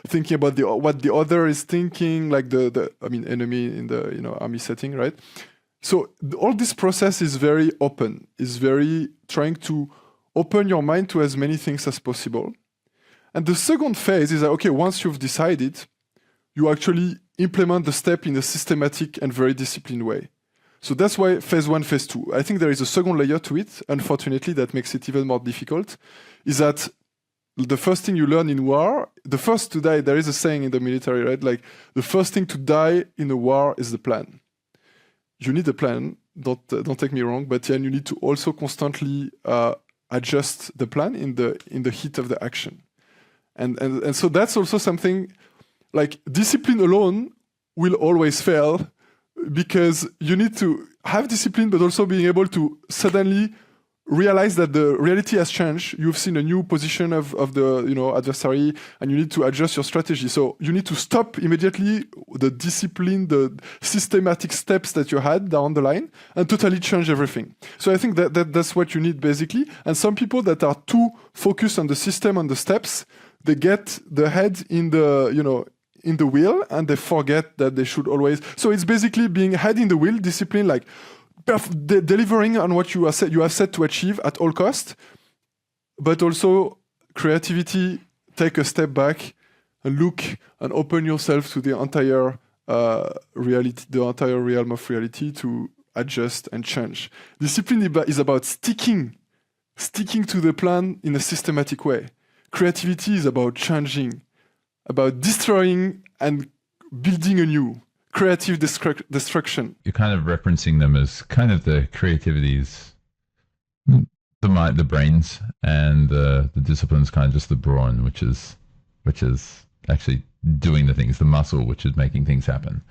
thinking about what the other is thinking, like enemy in the, army setting, right? So all this process is very open, is very trying to open your mind to as many things as possible. And the second phase is that, okay, once you've decided, you actually implement the step in a systematic and very disciplined way. So that's why phase 1, phase 2. I think there is a second layer to it, unfortunately, that makes it even more difficult, is that the first thing you learn in war, the first to die, there is a saying in the military, right? Like the first thing to die in a war is the plan. You need a plan, don't take me wrong, but then you need to also constantly adjust the plan in the heat of the action. And so that's also something. Like discipline alone will always fail, because you need to have discipline, but also being able to suddenly realize that the reality has changed. You've seen a new position of the adversary, and you need to adjust your strategy. So you need to stop immediately the discipline, the systematic steps that you had down the line, and totally change everything. So I think that's what you need basically. And some people that are too focused on the system, on the steps, they get the head in the in the wheel, and they forget that they should always. So it's basically being head in the wheel, discipline, like delivering on what you have set to achieve at all cost, but also creativity. Take a step back and look and open yourself to the entire reality, the entire realm of reality, to adjust and change. Discipline is about sticking to the plan in a systematic way. Creativity is about changing, about destroying and building anew. Creative destruction. You're kind of referencing them as kind of the creativities, the mind, the brains, and the discipline's kind of just the brawn, which is actually doing the things, the muscle, which is making things happen.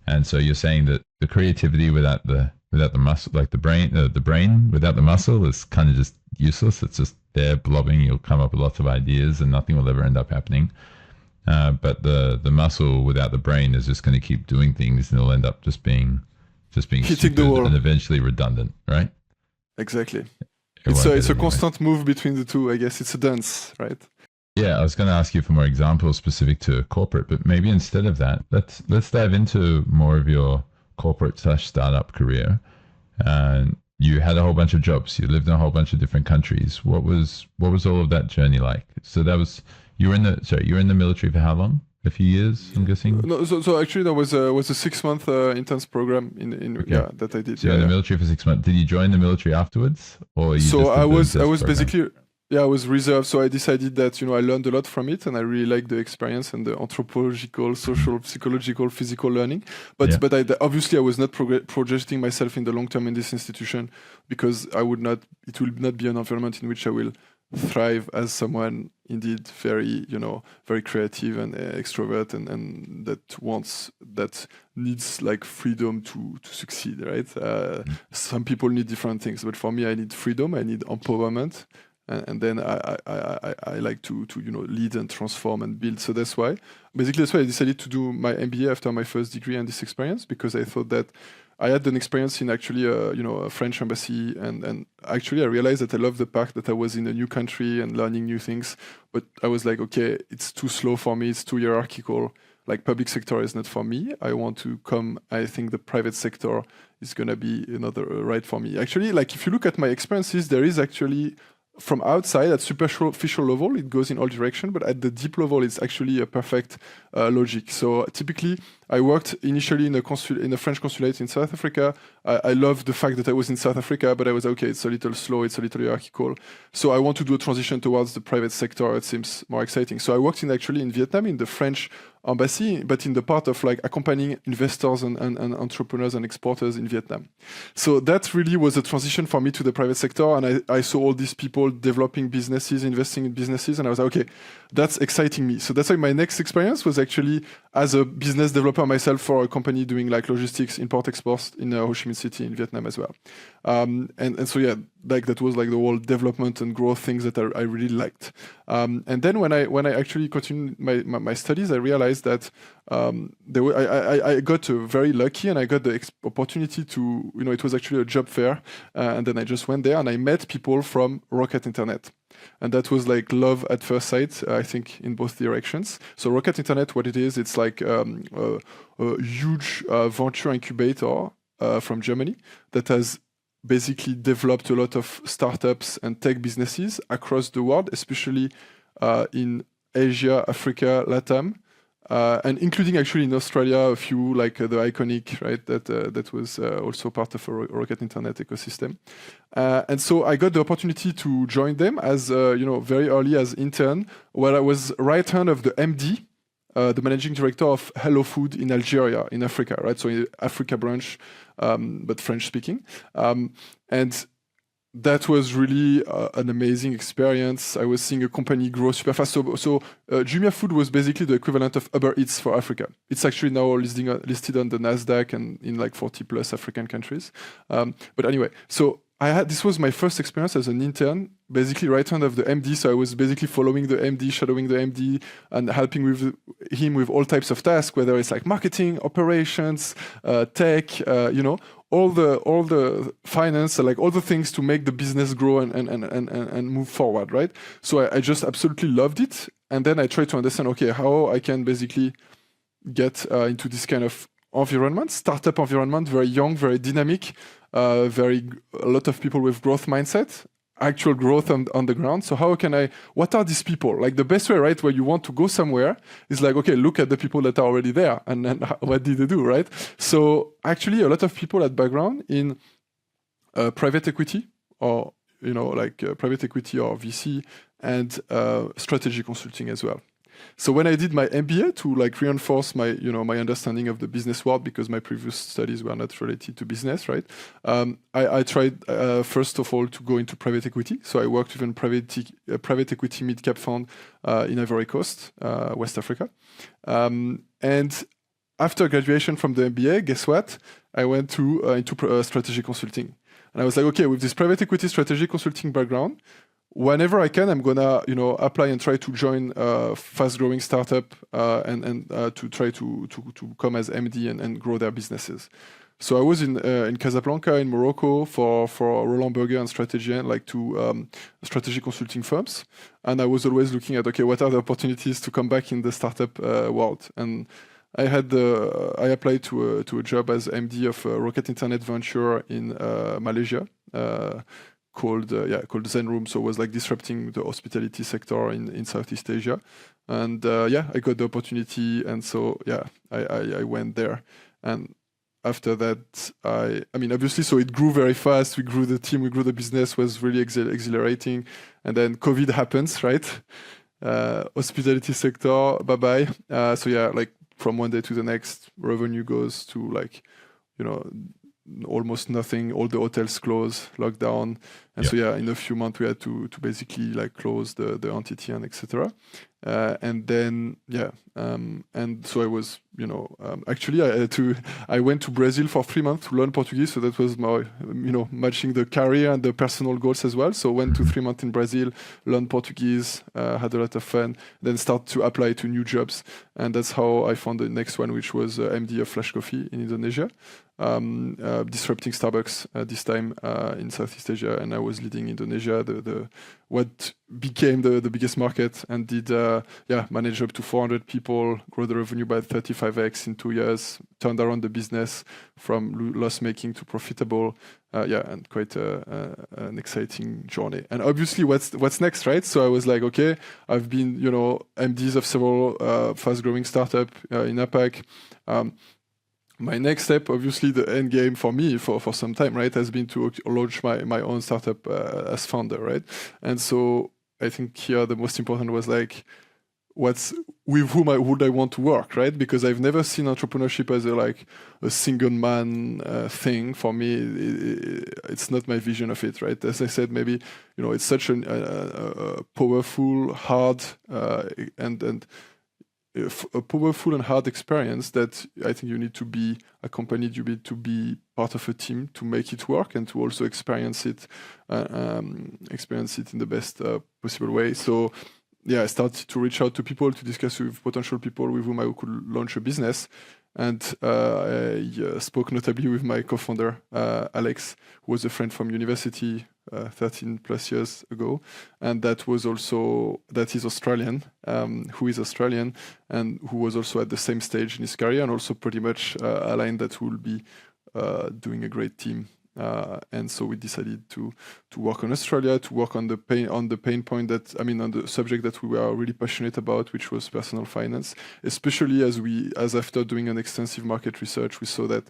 And so you're saying that the creativity without the muscle, like the brain without the muscle, is kind of just useless. It's just there blobbing. You'll come up with lots of ideas, and nothing will ever end up happening. But the muscle without the brain is just going to keep doing things, and it'll end up just being stupid and eventually redundant, right? Exactly. It's a constant move between the two. I guess it's a dance, right? Yeah, I was going to ask you for more examples specific to corporate, but maybe instead of that, let's dive into more of your corporate/startup career. You had a whole bunch of jobs. You lived in a whole bunch of different countries. What was all of that journey like? So that was. You were in the military for how long? A few years, I'm guessing. No, so actually there was a 6-month intense program that I did. So you were in the military for 6 months. Did you join the military afterwards, or I was basically I was reserved. So I decided that I learned a lot from it, and I really liked the experience and the anthropological, social, psychological, physical learning. But obviously I was not projecting myself in the long term in this institution, because it will not be an environment in which I will thrive as someone indeed very very creative and extrovert and that needs like freedom to succeed, right? Some people need different things, but for me I need freedom, I need empowerment, and then I like to lead and transform and build. So that's why I decided to do my MBA after my first degree and this experience, because I thought that I had an experience in actually a French embassy, and actually I realized that I love the fact that I was in a new country and learning new things, but I was like, okay, it's too slow for me, it's too hierarchical, like public sector is not for me. I want to come, I think the private sector is gonna be another right for me. Actually, like if you look at my experiences, there is actually from outside at superficial level, it goes in all directions, but at the deep level, it's actually a perfect logic. So typically, I worked initially in a French consulate in South Africa. I love the fact that I was in South Africa, but I was okay, it's a little slow, it's a little hierarchical. So I want to do a transition towards the private sector. It seems more exciting. So I worked actually in Vietnam in the French embassy, but in the part of like accompanying investors and entrepreneurs and exporters in Vietnam. So that really was a transition for me to the private sector. And I saw all these people developing businesses, investing in businesses. And I was like, okay, that's exciting me. So that's why my next experience was actually as a business developer myself for a company doing like logistics, import, exports in Ho Chi Minh City in Vietnam as well. And so, yeah, like that was like the whole development and growth things that I really liked. And then when I actually continued my studies, I realized that I got very lucky, and I got the opportunity to, it was actually a job fair. And then I just went there and I met people from Rocket Internet. And that was like love at first sight, I think, in both directions. So Rocket Internet, what it is, it's like a huge venture incubator from Germany that has basically developed a lot of startups and tech businesses across the world, especially in Asia, Africa, LATAM, and including actually in Australia, a few like the Iconic, right? That was also part of a Rocket Internet ecosystem. And so I got the opportunity to join them as very early as intern, where I was right hand of the MD, the managing director of Hello Food in Algeria, in Africa, right? So Africa branch, but French speaking. And that was really an amazing experience. I was seeing a company grow super fast. So Jumia Food was basically the equivalent of Uber Eats for Africa. It's actually now listed on the NASDAQ and in like 40 plus African countries. But anyway, so this was my first experience as an intern, basically right hand of the MD. So I was basically following the MD, shadowing the MD, and helping him with all types of tasks, whether it's like marketing, operations, tech, all the finance, like all the things to make the business grow and move forward, right? So I just absolutely loved it. And then I tried to understand, okay, how I can basically get into this kind of environment, startup environment, very young, very dynamic, a lot of people with growth mindset, actual growth on the ground. So what are these people? Like the best way, right, where you want to go somewhere is like, okay, look at the people that are already there and then what did they do, right? So actually a lot of people had background in private equity or, private equity or VC and strategy consulting as well. So when I did my MBA to like reinforce my understanding of the business world, because my previous studies were not related to business, right? I tried first of all to go into private equity. So I worked with a private equity mid-cap fund in Ivory Coast, West Africa. And after graduation from the MBA, guess what? I went into strategy consulting. And I was like, okay, with this private equity strategy consulting background, whenever I can, I'm gonna, apply and try to join a fast-growing startup and to try to come as MD and grow their businesses. So I was in Casablanca, in Morocco, for Roland Berger and Strategy, like two strategy consulting firms, and I was always looking at, okay, what are the opportunities to come back in the startup world? And I applied to a job as MD of Rocket Internet Venture in Malaysia. Called Zen Room, so it was like disrupting the hospitality sector in Southeast Asia, and I got the opportunity, and so I went there, and after that obviously, so it grew very fast. We grew the team, we grew the business, was really exhilarating, and then COVID happens, right? Hospitality sector, bye bye. Like from one day to the next, revenue goes to like almost nothing. All the hotels close, lockdown, and in a few months we had to basically like close the entity and etc. And then and so I was, actually I went to Brazil for 3 months to learn Portuguese. So that was my, matching the career and the personal goals as well. So went to 3 months in Brazil, learned Portuguese, had a lot of fun, then start to apply to new jobs. And that's how I found the next one, which was MD of Flash Coffee in Indonesia, disrupting Starbucks this time in Southeast Asia. And I was leading Indonesia, what became the biggest market, and did manage up to 400 people, grow the revenue by 35x in 2 years, turned around the business from loss-making to profitable. And quite an exciting journey. And obviously, what's next, right? So I was like, okay, I've been, MDs of several fast-growing startups in APAC. My next step, obviously, the end game for me for some time, right, has been to launch my own startup as founder, right? And so I think here the most important was like, with whom would I want to work, right? Because I've never seen entrepreneurship as a single man thing. For me, it's not my vision of it, right? As I said, maybe it's such a powerful, hard, and a powerful and hard experience that I think you need to be accompanied, you need to be part of a team to make it work and to also experience it in the best possible way. So I started to reach out to people to discuss with potential people with whom I could launch a business. And I spoke notably with my co-founder, Alex, who was a friend from university 13 plus years ago. And that is Australian, who is Australian and who was also at the same stage in his career and also pretty much aligned that we will be doing a great team. And so we decided to work on Australia, to work on the pain point on the subject that we were really passionate about, which was personal finance, especially as after doing an extensive market research, we saw that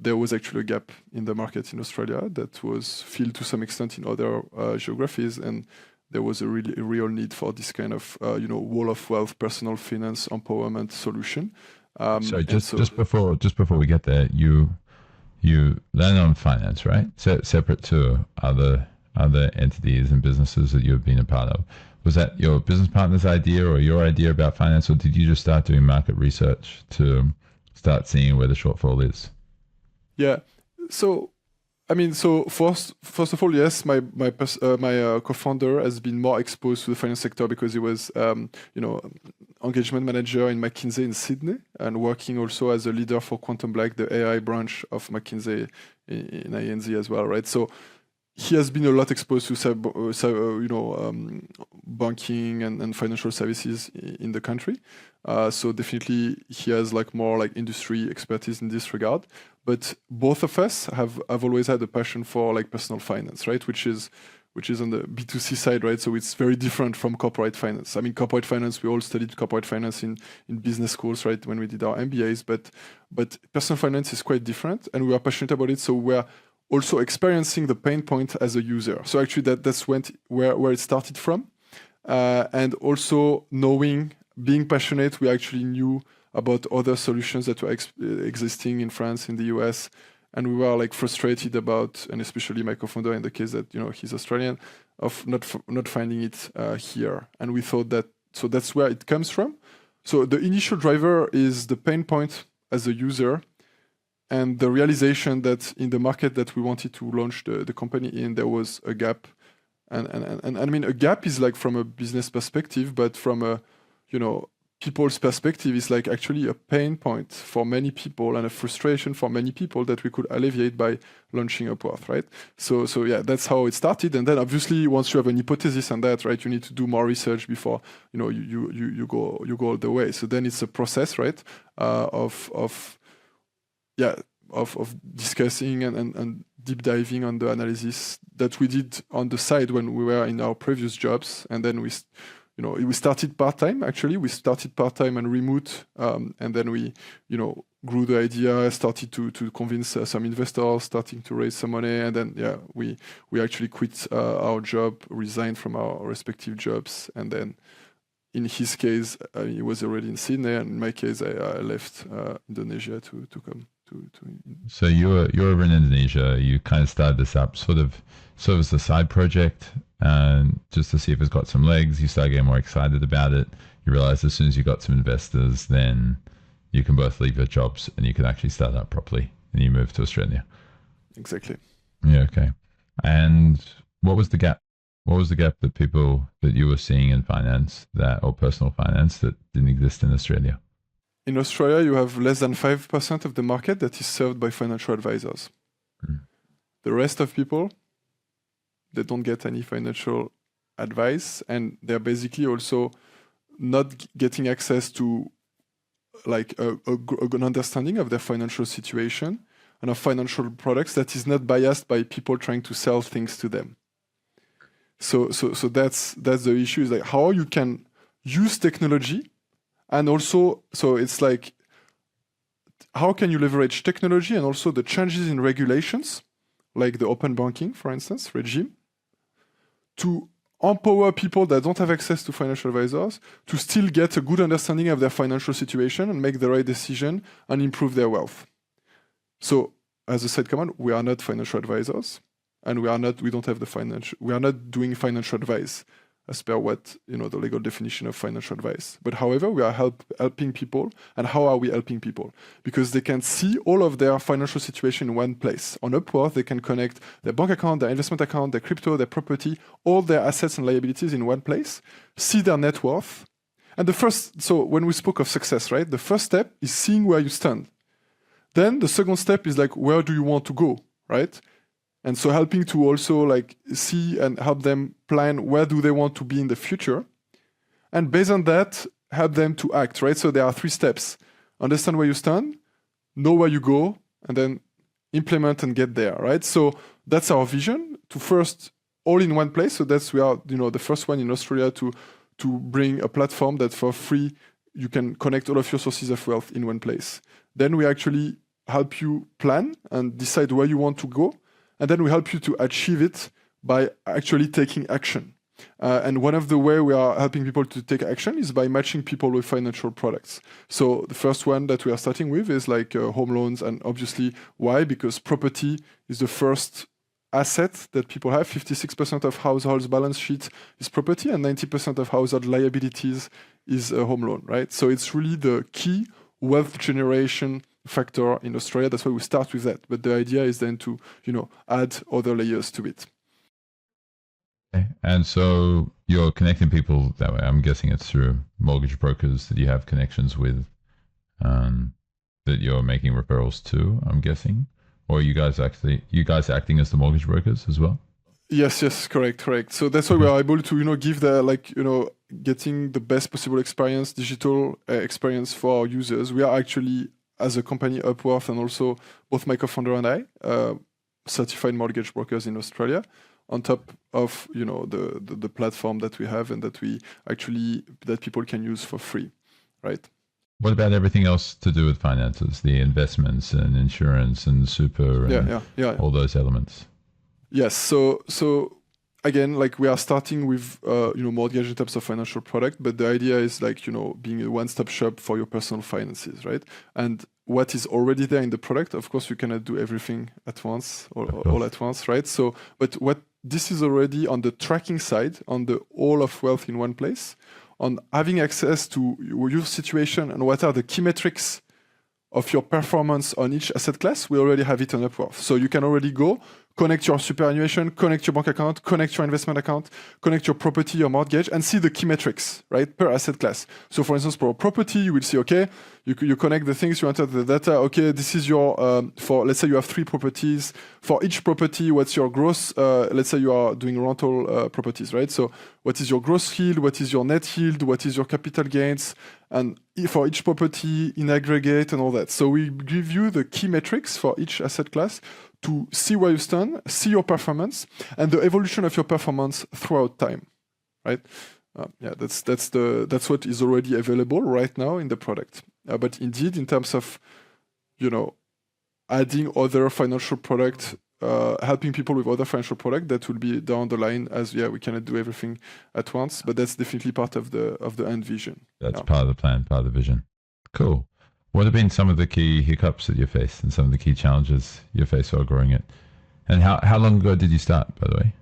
there was actually a gap in the market in Australia that was filled to some extent in other geographies, and there was a real need for this kind of wall of wealth, personal finance empowerment solution. So just before we get there, you landed on finance, right? So separate to other entities and businesses that you've been a part of. Was that your business partner's idea or your idea about finance, or did you just start doing market research to start seeing where the shortfall is? Yeah. So first of all, yes, my co-founder has been more exposed to the finance sector because he was, engagement manager in McKinsey in Sydney and working also as a leader for Quantum Black, the AI branch of McKinsey in ANZ as well, right? So he has been a lot exposed to banking and financial services in the country. So definitely he has more industry expertise in this regard. But both of us have always had a passion for personal finance, right? Which is on the B2C side, right? So it's very different from corporate finance. I mean, corporate finance, we all studied corporate finance in business schools, right? When we did our MBAs, but personal finance is quite different and we are passionate about it. So we're also experiencing the pain point as a user. So actually that's where it started from. And also being passionate, we actually knew about other solutions that were existing in France, in the US, and we were frustrated about, and especially my co-founder in the case that he's Australian, of not finding it here. And we thought so that's where it comes from. So the initial driver is the pain point as a user, and the realization that in the market that we wanted to launch the company in, there was a gap. And I mean, a gap is from a business perspective, but from a people's perspective is actually a pain point for many people and a frustration for many people that we could alleviate by launching Upworth, right? So that's how it started. And then obviously once you have an hypothesis on that, right, you need to do more research before you go all the way. So then it's a process, right, of discussing and deep diving on the analysis that we did on the side when we were in our previous jobs, and then we started part-time, actually. We started part-time and remote, and then we, grew the idea, started to convince some investors, starting to raise some money, and then, we actually quit our job, resigned from our respective jobs, and then in his case, he was already in Sydney, and in my case, I left Indonesia to come to. So you're over in Indonesia. You kind of started this up sort of as a side project, and just to see if it's got some legs. You start getting more excited about it. you realize as soon as you got some investors, then you can both leave your jobs and you can actually start up properly, and you move to Australia. Exactly. Yeah. Okay. And what was the gap? What was the gap that you were seeing in finance or personal finance that didn't exist in Australia? In Australia, you have less than 5% of the market that is served by financial advisors. The rest of people, they don't get any financial advice, and they're basically also not getting access to like an understanding of their financial situation and of financial products that is not biased by people trying to sell things to them. So that's the issue, is like how you can use technology, and also, so it's like, how can you leverage technology and also the changes in regulations, like the open banking, for instance, regime, to empower people that don't have access to financial advisors to still get a good understanding of their financial situation and make the right decision and improve their wealth. So, as a side comment, we are not financial advisors, and we are not doing financial advice as per what, the legal definition of financial advice. But however, we are helping people. And how are we helping people? Because they can see all of their financial situation in one place. On Upworth, they can connect their bank account, their investment account, their crypto, their property, all their assets and liabilities in one place, see their net worth. And so when we spoke of success, right, the first step is seeing where you stand. Then the second step is like, where do you want to go, right? And so helping to also like see and help them plan where do they want to be in the future. And based on that, help them to act, right? So there are 3 steps. Understand where you stand, know where you go, and then implement and get there, right? So that's our vision, to first all in one place. So we are, the first one in Australia to bring a platform that for free, you can connect all of your sources of wealth in one place. Then we actually help you plan and decide where you want to go. And then we help you to achieve it by actually taking action. And one of the ways we are helping people to take action is by matching people with financial products. So the first one that we are starting with is like home loans. And obviously, why? Because property is the first asset that people have. 56% of households' balance sheet is property, and 90% of household liabilities is a home loan, right? So it's really the key wealth generation factor in Australia. That's why we start with that. But the idea is then to, add other layers to it. Okay. And so you're connecting people that way. I'm guessing it's through mortgage brokers that you have connections with, that you're making referrals to, I'm guessing. Or are you guys acting as the mortgage brokers as well? Yes, correct. So that's why we are able to, give getting the best possible experience, digital experience for our users. We are actually, as a company, Upworth, and also both my co-founder and I, certified mortgage brokers in Australia, on top of the platform that we have and that people can use for free, right? What about everything else to do with finances, the investments and insurance and super and all those elements? Yes. So again, like we are starting with mortgage in terms of financial product, but the idea is being a one-stop shop for your personal finances, right? And what is already there in the product, of course, you cannot do everything at once or all at once, right? So, but this is already on the tracking side, on the all of wealth in one place, on having access to your situation and what are the key metrics of your performance on each asset class. We already have it on Upworth. So you can already go connect your superannuation, connect your bank account, connect your investment account, connect your property, your mortgage, and see the key metrics, right, per asset class. So for instance, for property, you will see, okay, you connect the things, you enter the data, okay, this is your, let's say you have 3 properties. For each property, what's your gross, let's say you are doing rental properties, right? So what is your gross yield, what is your net yield, what is your capital gains, and for each property in aggregate and all that. So we give you the key metrics for each asset class to see where you stand, see your performance, and the evolution of your performance throughout time, right? That's what is already available right now in the product. But indeed, in terms of, adding other financial product, helping people with other financial product, that will be down the line, as we cannot do everything at once, but that's definitely part of the end vision. That's part of the plan, part of the vision. Cool. What have been some of the key hiccups that you faced and some of the key challenges you faced while growing it? And how long ago did you start, by the way?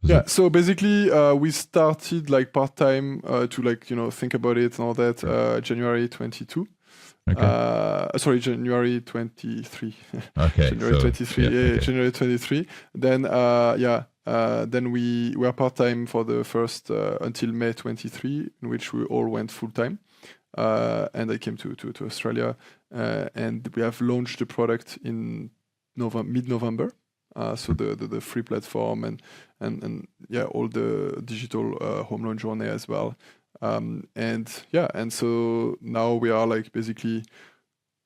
Yeah, so basically we started like part-time to like, think about it and all that January 22. Okay. Sorry, January 23. Okay. January 23. Okay. January 23. Then, then we were part-time for the first until May 23, in which we all went full-time. And I came to Australia, and we have launched the product in mid-November. So the free platform and all the digital home loan journey as well. And so now we are like basically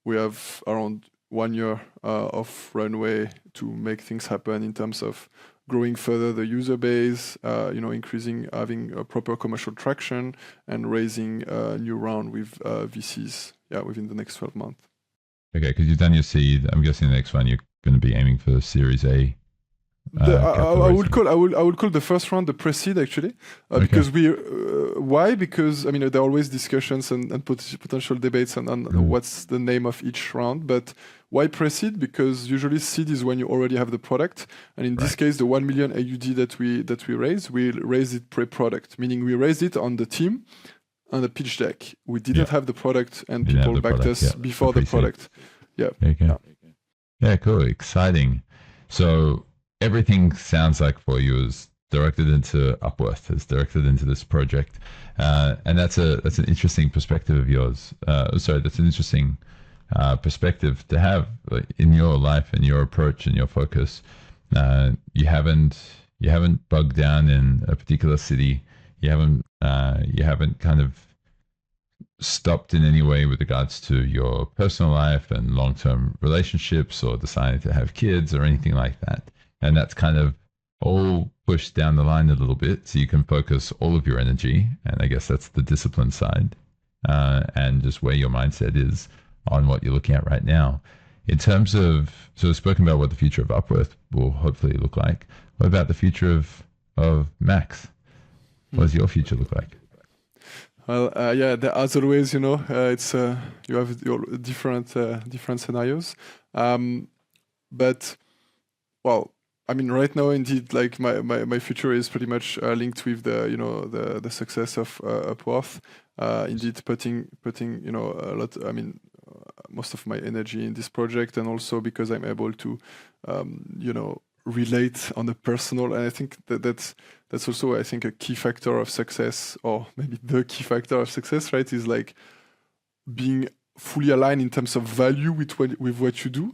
we have around 1 year of runway to make things happen in terms of growing further the user base, increasing, having a proper commercial traction, and raising a new round with VCs within the next 12 months. Okay, because you've done your seed. I'm guessing the next one you're going to be aiming for Series A. I would call the first round the pre-seed actually, because why? Because I mean there are always discussions and potential debates on what's the name of each round, but why pre-seed? Because usually seed is when you already have the product, and in this case the 1 million AUD that we raise, we raise it pre-product, meaning we raised it on the team on the pitch deck. We didn't have the product, and people backed us before the product. Yeah. Okay. Yeah, cool, exciting. So everything sounds like for you is directed into Upworth, is directed into this project, and that's an interesting perspective of yours. That's an interesting perspective to have in your life and your approach and your focus. You haven't bugged down in a particular city. You haven't kind of stopped in any way with regards to your personal life and long-term relationships, or deciding to have kids or anything like that. And that's kind of all pushed down the line a little bit, so you can focus all of your energy, and I guess that's the discipline side, and just where your mindset is on what you're looking at right now. In terms of, so we've spoken about what the future of Upworth will hopefully look like. What about the future of Max? What does your future look like? Well, as always, it's you have your different scenarios, but well, I mean, right now, indeed, like my future is pretty much linked with the success of Upworth. Indeed, putting a lot. I mean, most of my energy in this project, and also because I'm able to, relate on a personal. And I think that's also, I think, a key factor of success, or maybe the key factor of success, right? Is like being fully aligned in terms of value with what you do,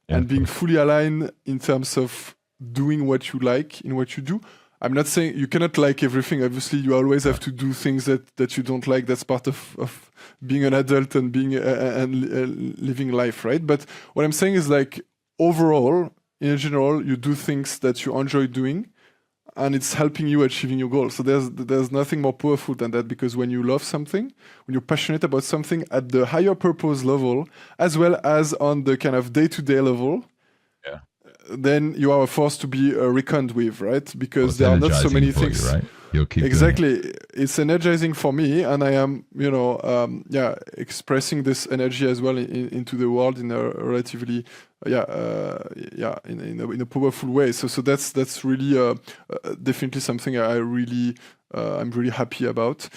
and being fully aligned in terms of doing what you like in what you do. I'm not saying you cannot like everything. Obviously, you always have to do things that you don't like. That's part of being an adult and being living life, right? But what I'm saying is, like, overall, in general, you do things that you enjoy doing, and it's helping you achieving your goal. So there's nothing more powerful than that, because when you love something, when you're passionate about something at the higher purpose level, as well as on the kind of day-to-day level, then you are a force to be reckoned with, right? Because there are not so many things. You, right? You'll keep exactly. It's energizing for me, and I am, expressing this energy as well into the world in a relatively, in a powerful way. So that's really definitely something I'm really happy about.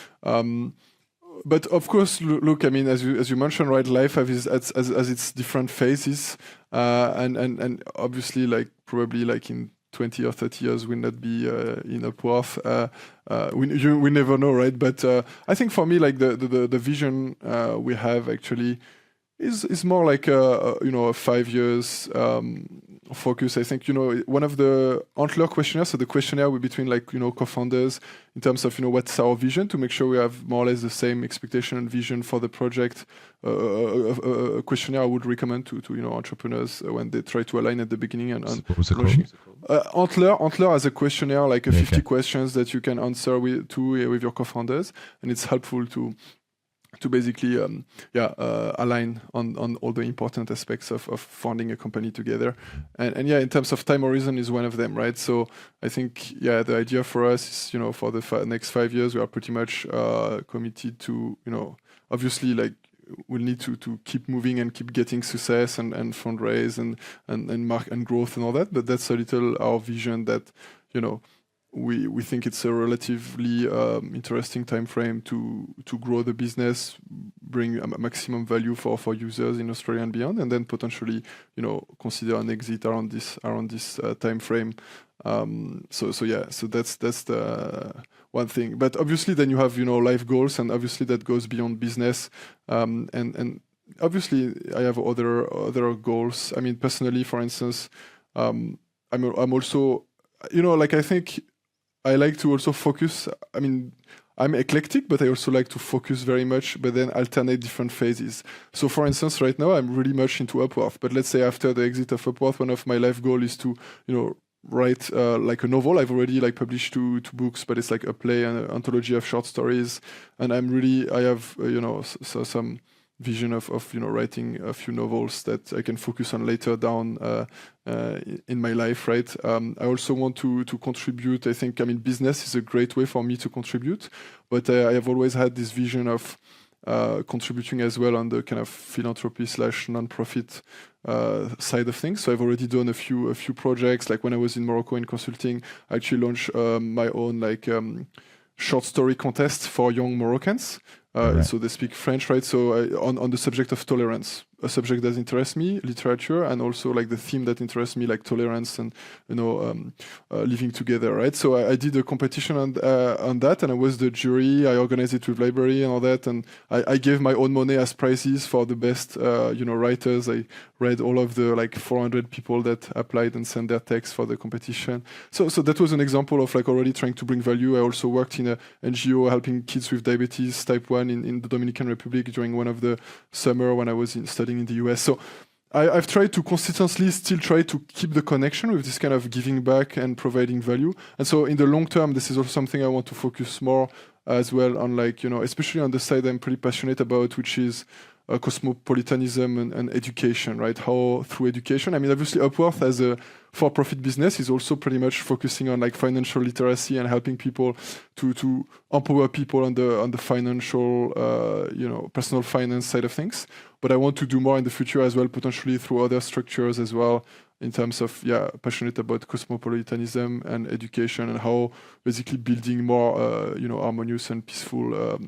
But of course, look, I mean, as you mentioned, right, life has its different phases, and obviously, like, probably like in 20 or 30 years, we'll not be in Upworth. We never know, right? But I think for me, like the vision we have actually is more like a 5 years focus. I think one of the Antler questionnaires, so the questionnaire between co-founders in terms of what's our vision, to make sure we have more or less the same expectation and vision for the project. A questionnaire I would recommend to entrepreneurs when they try to align at the beginning and what was it called? Antler has a questionnaire, like 50 questions that you can answer with your co-founders, and it's helpful to basically align on all the important aspects of founding a company together. And in terms of time horizon is one of them, right? So I think the idea for us is for the next 5 years we are pretty much committed to obviously, like, we'll need to keep moving and keep getting success and fundraise and growth and all that, but that's a little our vision, that we think it's a relatively interesting time frame to grow the business, bring a maximum value for users in Australia and beyond, and then potentially consider an exit around this time frame. So that's the one thing. But obviously then you have life goals, and obviously that goes beyond business. And obviously I have other goals. I mean, personally, for instance, I'm also I think I like to also focus. I mean, I'm eclectic, but I also like to focus very much, but then alternate different phases. So for instance, right now I'm really much into Upworth, but let's say after the exit of Upworth, one of my life goals is to, write like a novel. I've already published two books, but it's like a play and an anthology of short stories. And I have, some vision of writing a few novels that I can focus on later down in my life, right? I also want to contribute. I think, business is a great way for me to contribute, but I have always had this vision of contributing as well on the kind of philanthropy / non-profit side of things. So I've already done a few projects. Like when I was in Morocco in consulting, I actually launched my own short story contest for young Moroccans. Right. So they speak French, right? So on the subject of tolerance, a subject that interests me, literature, and also the theme that interests me, like tolerance and living together, right? So I did a competition on that, and I was the jury. I organized it with library and all that, and I gave my own money as prizes for the best writers. I read all of the 400 people that applied and sent their text for the competition. So that was an example of already trying to bring value. I also worked in a NGO helping kids with diabetes type 1 in the Dominican Republic during one of the summer when I was studying in the US. So I've tried to consistently still try to keep the connection with this kind of giving back and providing value. And so in the long term, this is also something I want to focus more as well on, especially on the side I'm pretty passionate about, which is cosmopolitanism and education, right? How through education, obviously Upworth as a for-profit business is also pretty much focusing on financial literacy and helping people to empower people on the financial, personal finance side of things. But I want to do more in the future as well, potentially through other structures as well, in terms of, passionate about cosmopolitanism and education and how basically building more, harmonious and peaceful,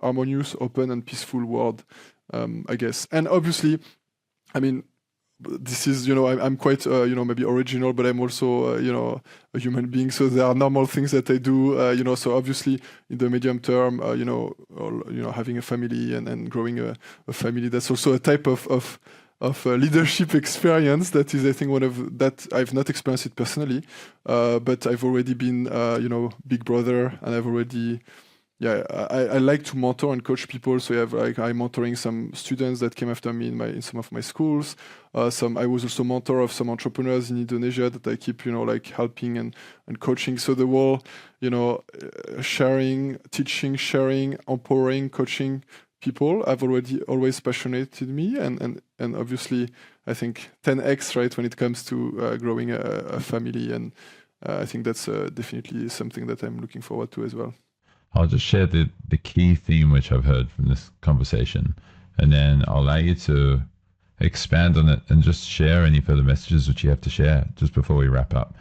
harmonious, open and peaceful world, I guess. And obviously, this is, I'm quite, maybe original, but I'm also, a human being. So there are normal things that I do, so obviously in the medium term, having a family and growing a family, that's also a type of leadership experience that is, I think, one of that I've not experienced it personally, but I've already been, big brother, and I've already, I like to mentor and coach people. So I'm mentoring some students that came after me in some of my schools. I was also mentor of some entrepreneurs in Indonesia that I keep, helping and coaching. So the whole, sharing, teaching, sharing, empowering, coaching people, I've always passionated me, and obviously I think 10x, right, when it comes to growing a family, and I think that's definitely something that I'm looking forward to as well. I'll just share the key theme which I've heard from this conversation, and then I'll allow you to expand on it and just share any further messages which you have to share just before we wrap up.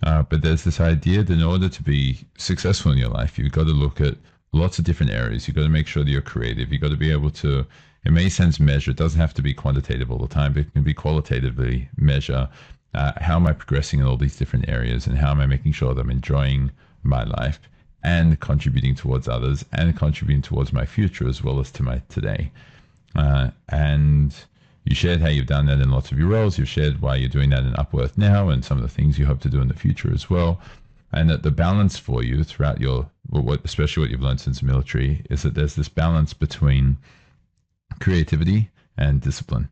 But there's this idea that in order to be successful in your life, you've got to look at lots of different areas. You've got to make sure that you're creative. You've got to be able to, in many sense, measure. It doesn't have to be quantitative all the time, but it can be qualitatively measure. How am I progressing in all these different areas, and how am I making sure that I'm enjoying my life and contributing towards others and contributing towards my future as well as to my today. And you shared how you've done that in lots of your roles. You've shared why you're doing that in Upworth now and some of the things you hope to do in the future as well. And that the balance for you throughout especially what you've learned since the military, is that there's this balance between creativity and discipline.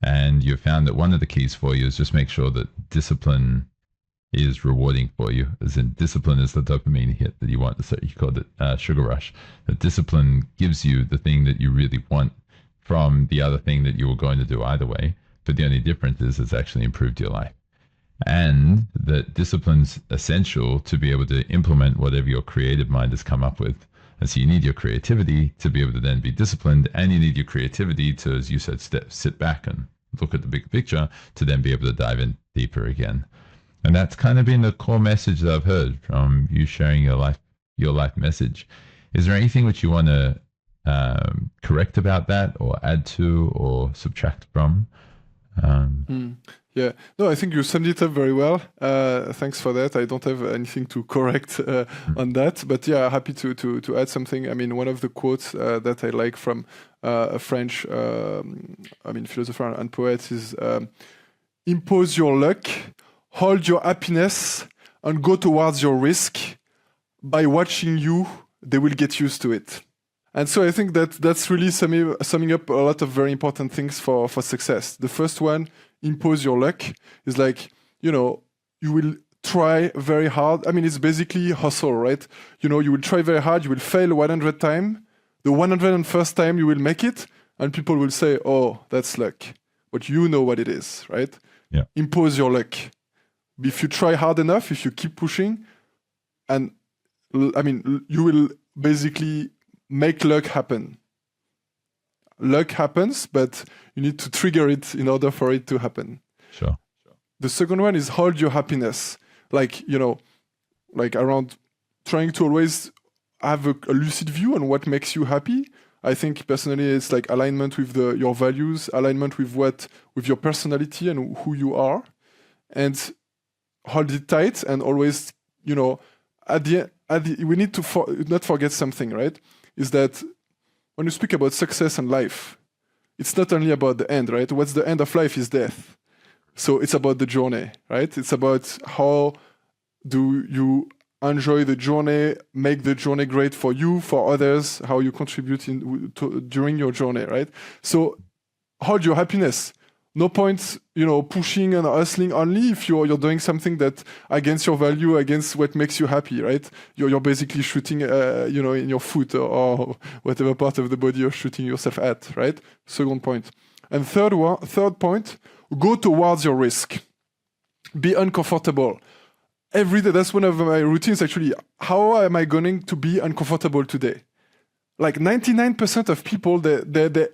And you've found that one of the keys for you is just make sure that discipline is rewarding for you, as in discipline is the dopamine hit that you want. So you called it sugar rush. That discipline gives you the thing that you really want from the other thing that you were going to do either way. But the only difference is it's actually improved your life. And that discipline's essential to be able to implement whatever your creative mind has come up with. And so you need your creativity to be able to then be disciplined, and you need your creativity to, as you said, sit back and look at the big picture to then be able to dive in deeper again. And that's kind of been the core message that I've heard from you sharing your life message. Is there anything which you want to correct about that, or add to, or subtract from? Yeah, no, I think you summed it up very well. Thanks for that. I don't have anything to correct on that, but yeah, happy to add something. I mean, one of the quotes that I like from a French, philosopher and poet is, impose your luck, hold your happiness, and go towards your risk. By watching you, they will get used to it. And so I think that's really summing up a lot of very important things for success. The first one, impose your luck, is like, you will try very hard. I mean, it's basically hustle, right? You will try very hard, you will fail 100 times. The 101st time you will make it, and people will say, oh, that's luck. But you know what it is, right? Yeah. Impose your luck. If you try hard enough, if you keep pushing, and you will basically make luck happen. Luck happens, but you need to trigger it in order for it to happen. Sure. The second one is hold your happiness. Like around trying to always have a lucid view on what makes you happy. I think personally it's like alignment with your values, alignment with your personality and who you are, and hold it tight. And always, we need to not forget something, right? Is that when you speak about success and life, it's not only about the end, right? What's the end of life is death. So it's about the journey, right? It's about how do you enjoy the journey, make the journey great for you, for others, how you contribute during your journey, right? So hold your happiness. No point, pushing and hustling only if you're doing something that against your value, against what makes you happy, right? You're basically shooting, in your foot or whatever part of the body you're shooting yourself at, right? Second point. And third point, go towards your risk. Be uncomfortable. Every day, that's one of my routines actually. How am I going to be uncomfortable today? Like 99% of people, they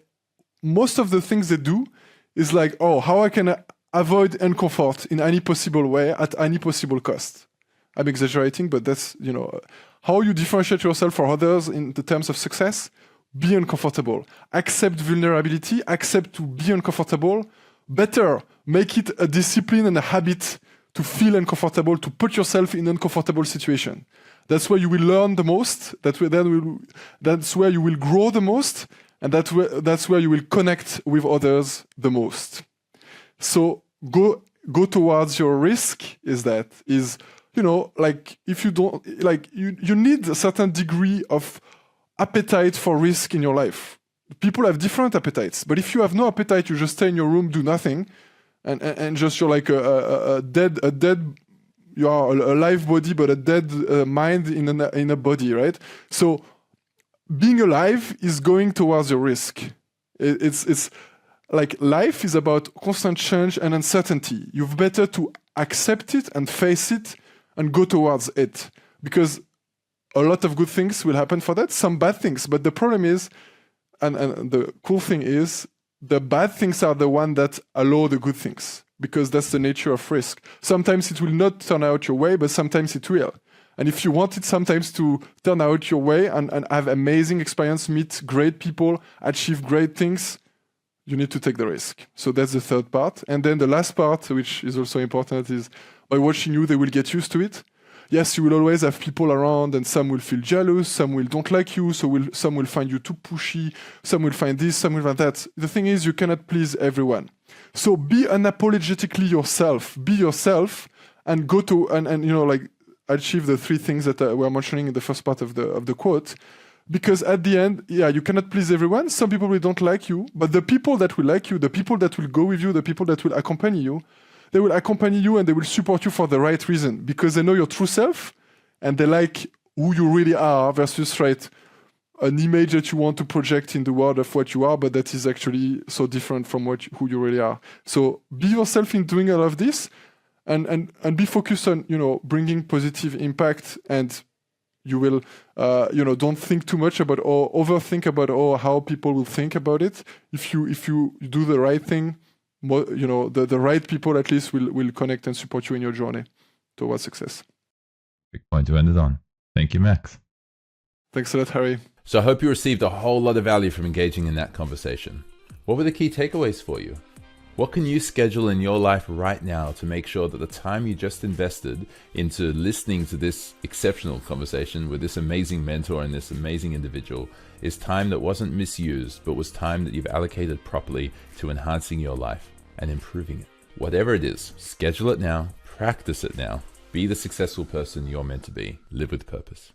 most of the things they do is like, oh, how I can avoid uncomfort in any possible way at any possible cost. I'm exaggerating, but that's, how you differentiate yourself from others in the terms of success. Be uncomfortable. Accept vulnerability. Accept to be uncomfortable. Better, make it a discipline and a habit to feel uncomfortable, to put yourself in uncomfortable situation. That's where you will learn the most. That's where you will grow the most. And that's where you will connect with others the most. So go towards your risk. If you don't, like you need a certain degree of appetite for risk in your life. People have different appetites, but if you have no appetite, you just stay in your room, do nothing, and just you're like a dead. You are a live body, but a dead mind in a body, right? So being alive is going towards your risk. It's like life is about constant change and uncertainty. You've better to accept it and face it and go towards it, because a lot of good things will happen for that, some bad things. But the problem is, and the cool thing is, the bad things are the one that allow the good things, because that's the nature of risk. Sometimes it will not turn out your way, but sometimes it will. And if you want it sometimes to turn out your way and have amazing experience, meet great people, achieve great things, you need to take the risk. So that's the third part. And then the last part, which is also important, is by watching you, they will get used to it. Yes, you will always have people around, and some will feel jealous, some will don't like you, some will find you too pushy, some will find this, some will find that. The thing is, you cannot please everyone. So be unapologetically yourself. Be yourself, and go to achieve the three things that we were mentioning in the first part of the quote. Because at the end, you cannot please everyone. Some people will don't like you, but the people that will like you, the people that will go with you, the people that will accompany you, they will accompany you and they will support you for the right reason, because they know your true self and they like who you really are versus an image that you want to project in the world of what you are, but that is actually so different from who you really are. So be yourself in doing all of this, and be focused on bringing positive impact, and you will don't think too much about or overthink about how people will think about it. If you do the right thing, the right people at least will connect and support you in your journey towards success. Big point to end it on. Thank you, Max. Thanks a lot, Harry. So I hope you received a whole lot of value from engaging in that conversation. What were the key takeaways for you? What can you schedule in your life right now to make sure that the time you just invested into listening to this exceptional conversation with this amazing mentor and this amazing individual is time that wasn't misused, but was time that you've allocated properly to enhancing your life and improving it? Whatever it is, schedule it now, practice it now. Be the successful person you're meant to be. Live with purpose.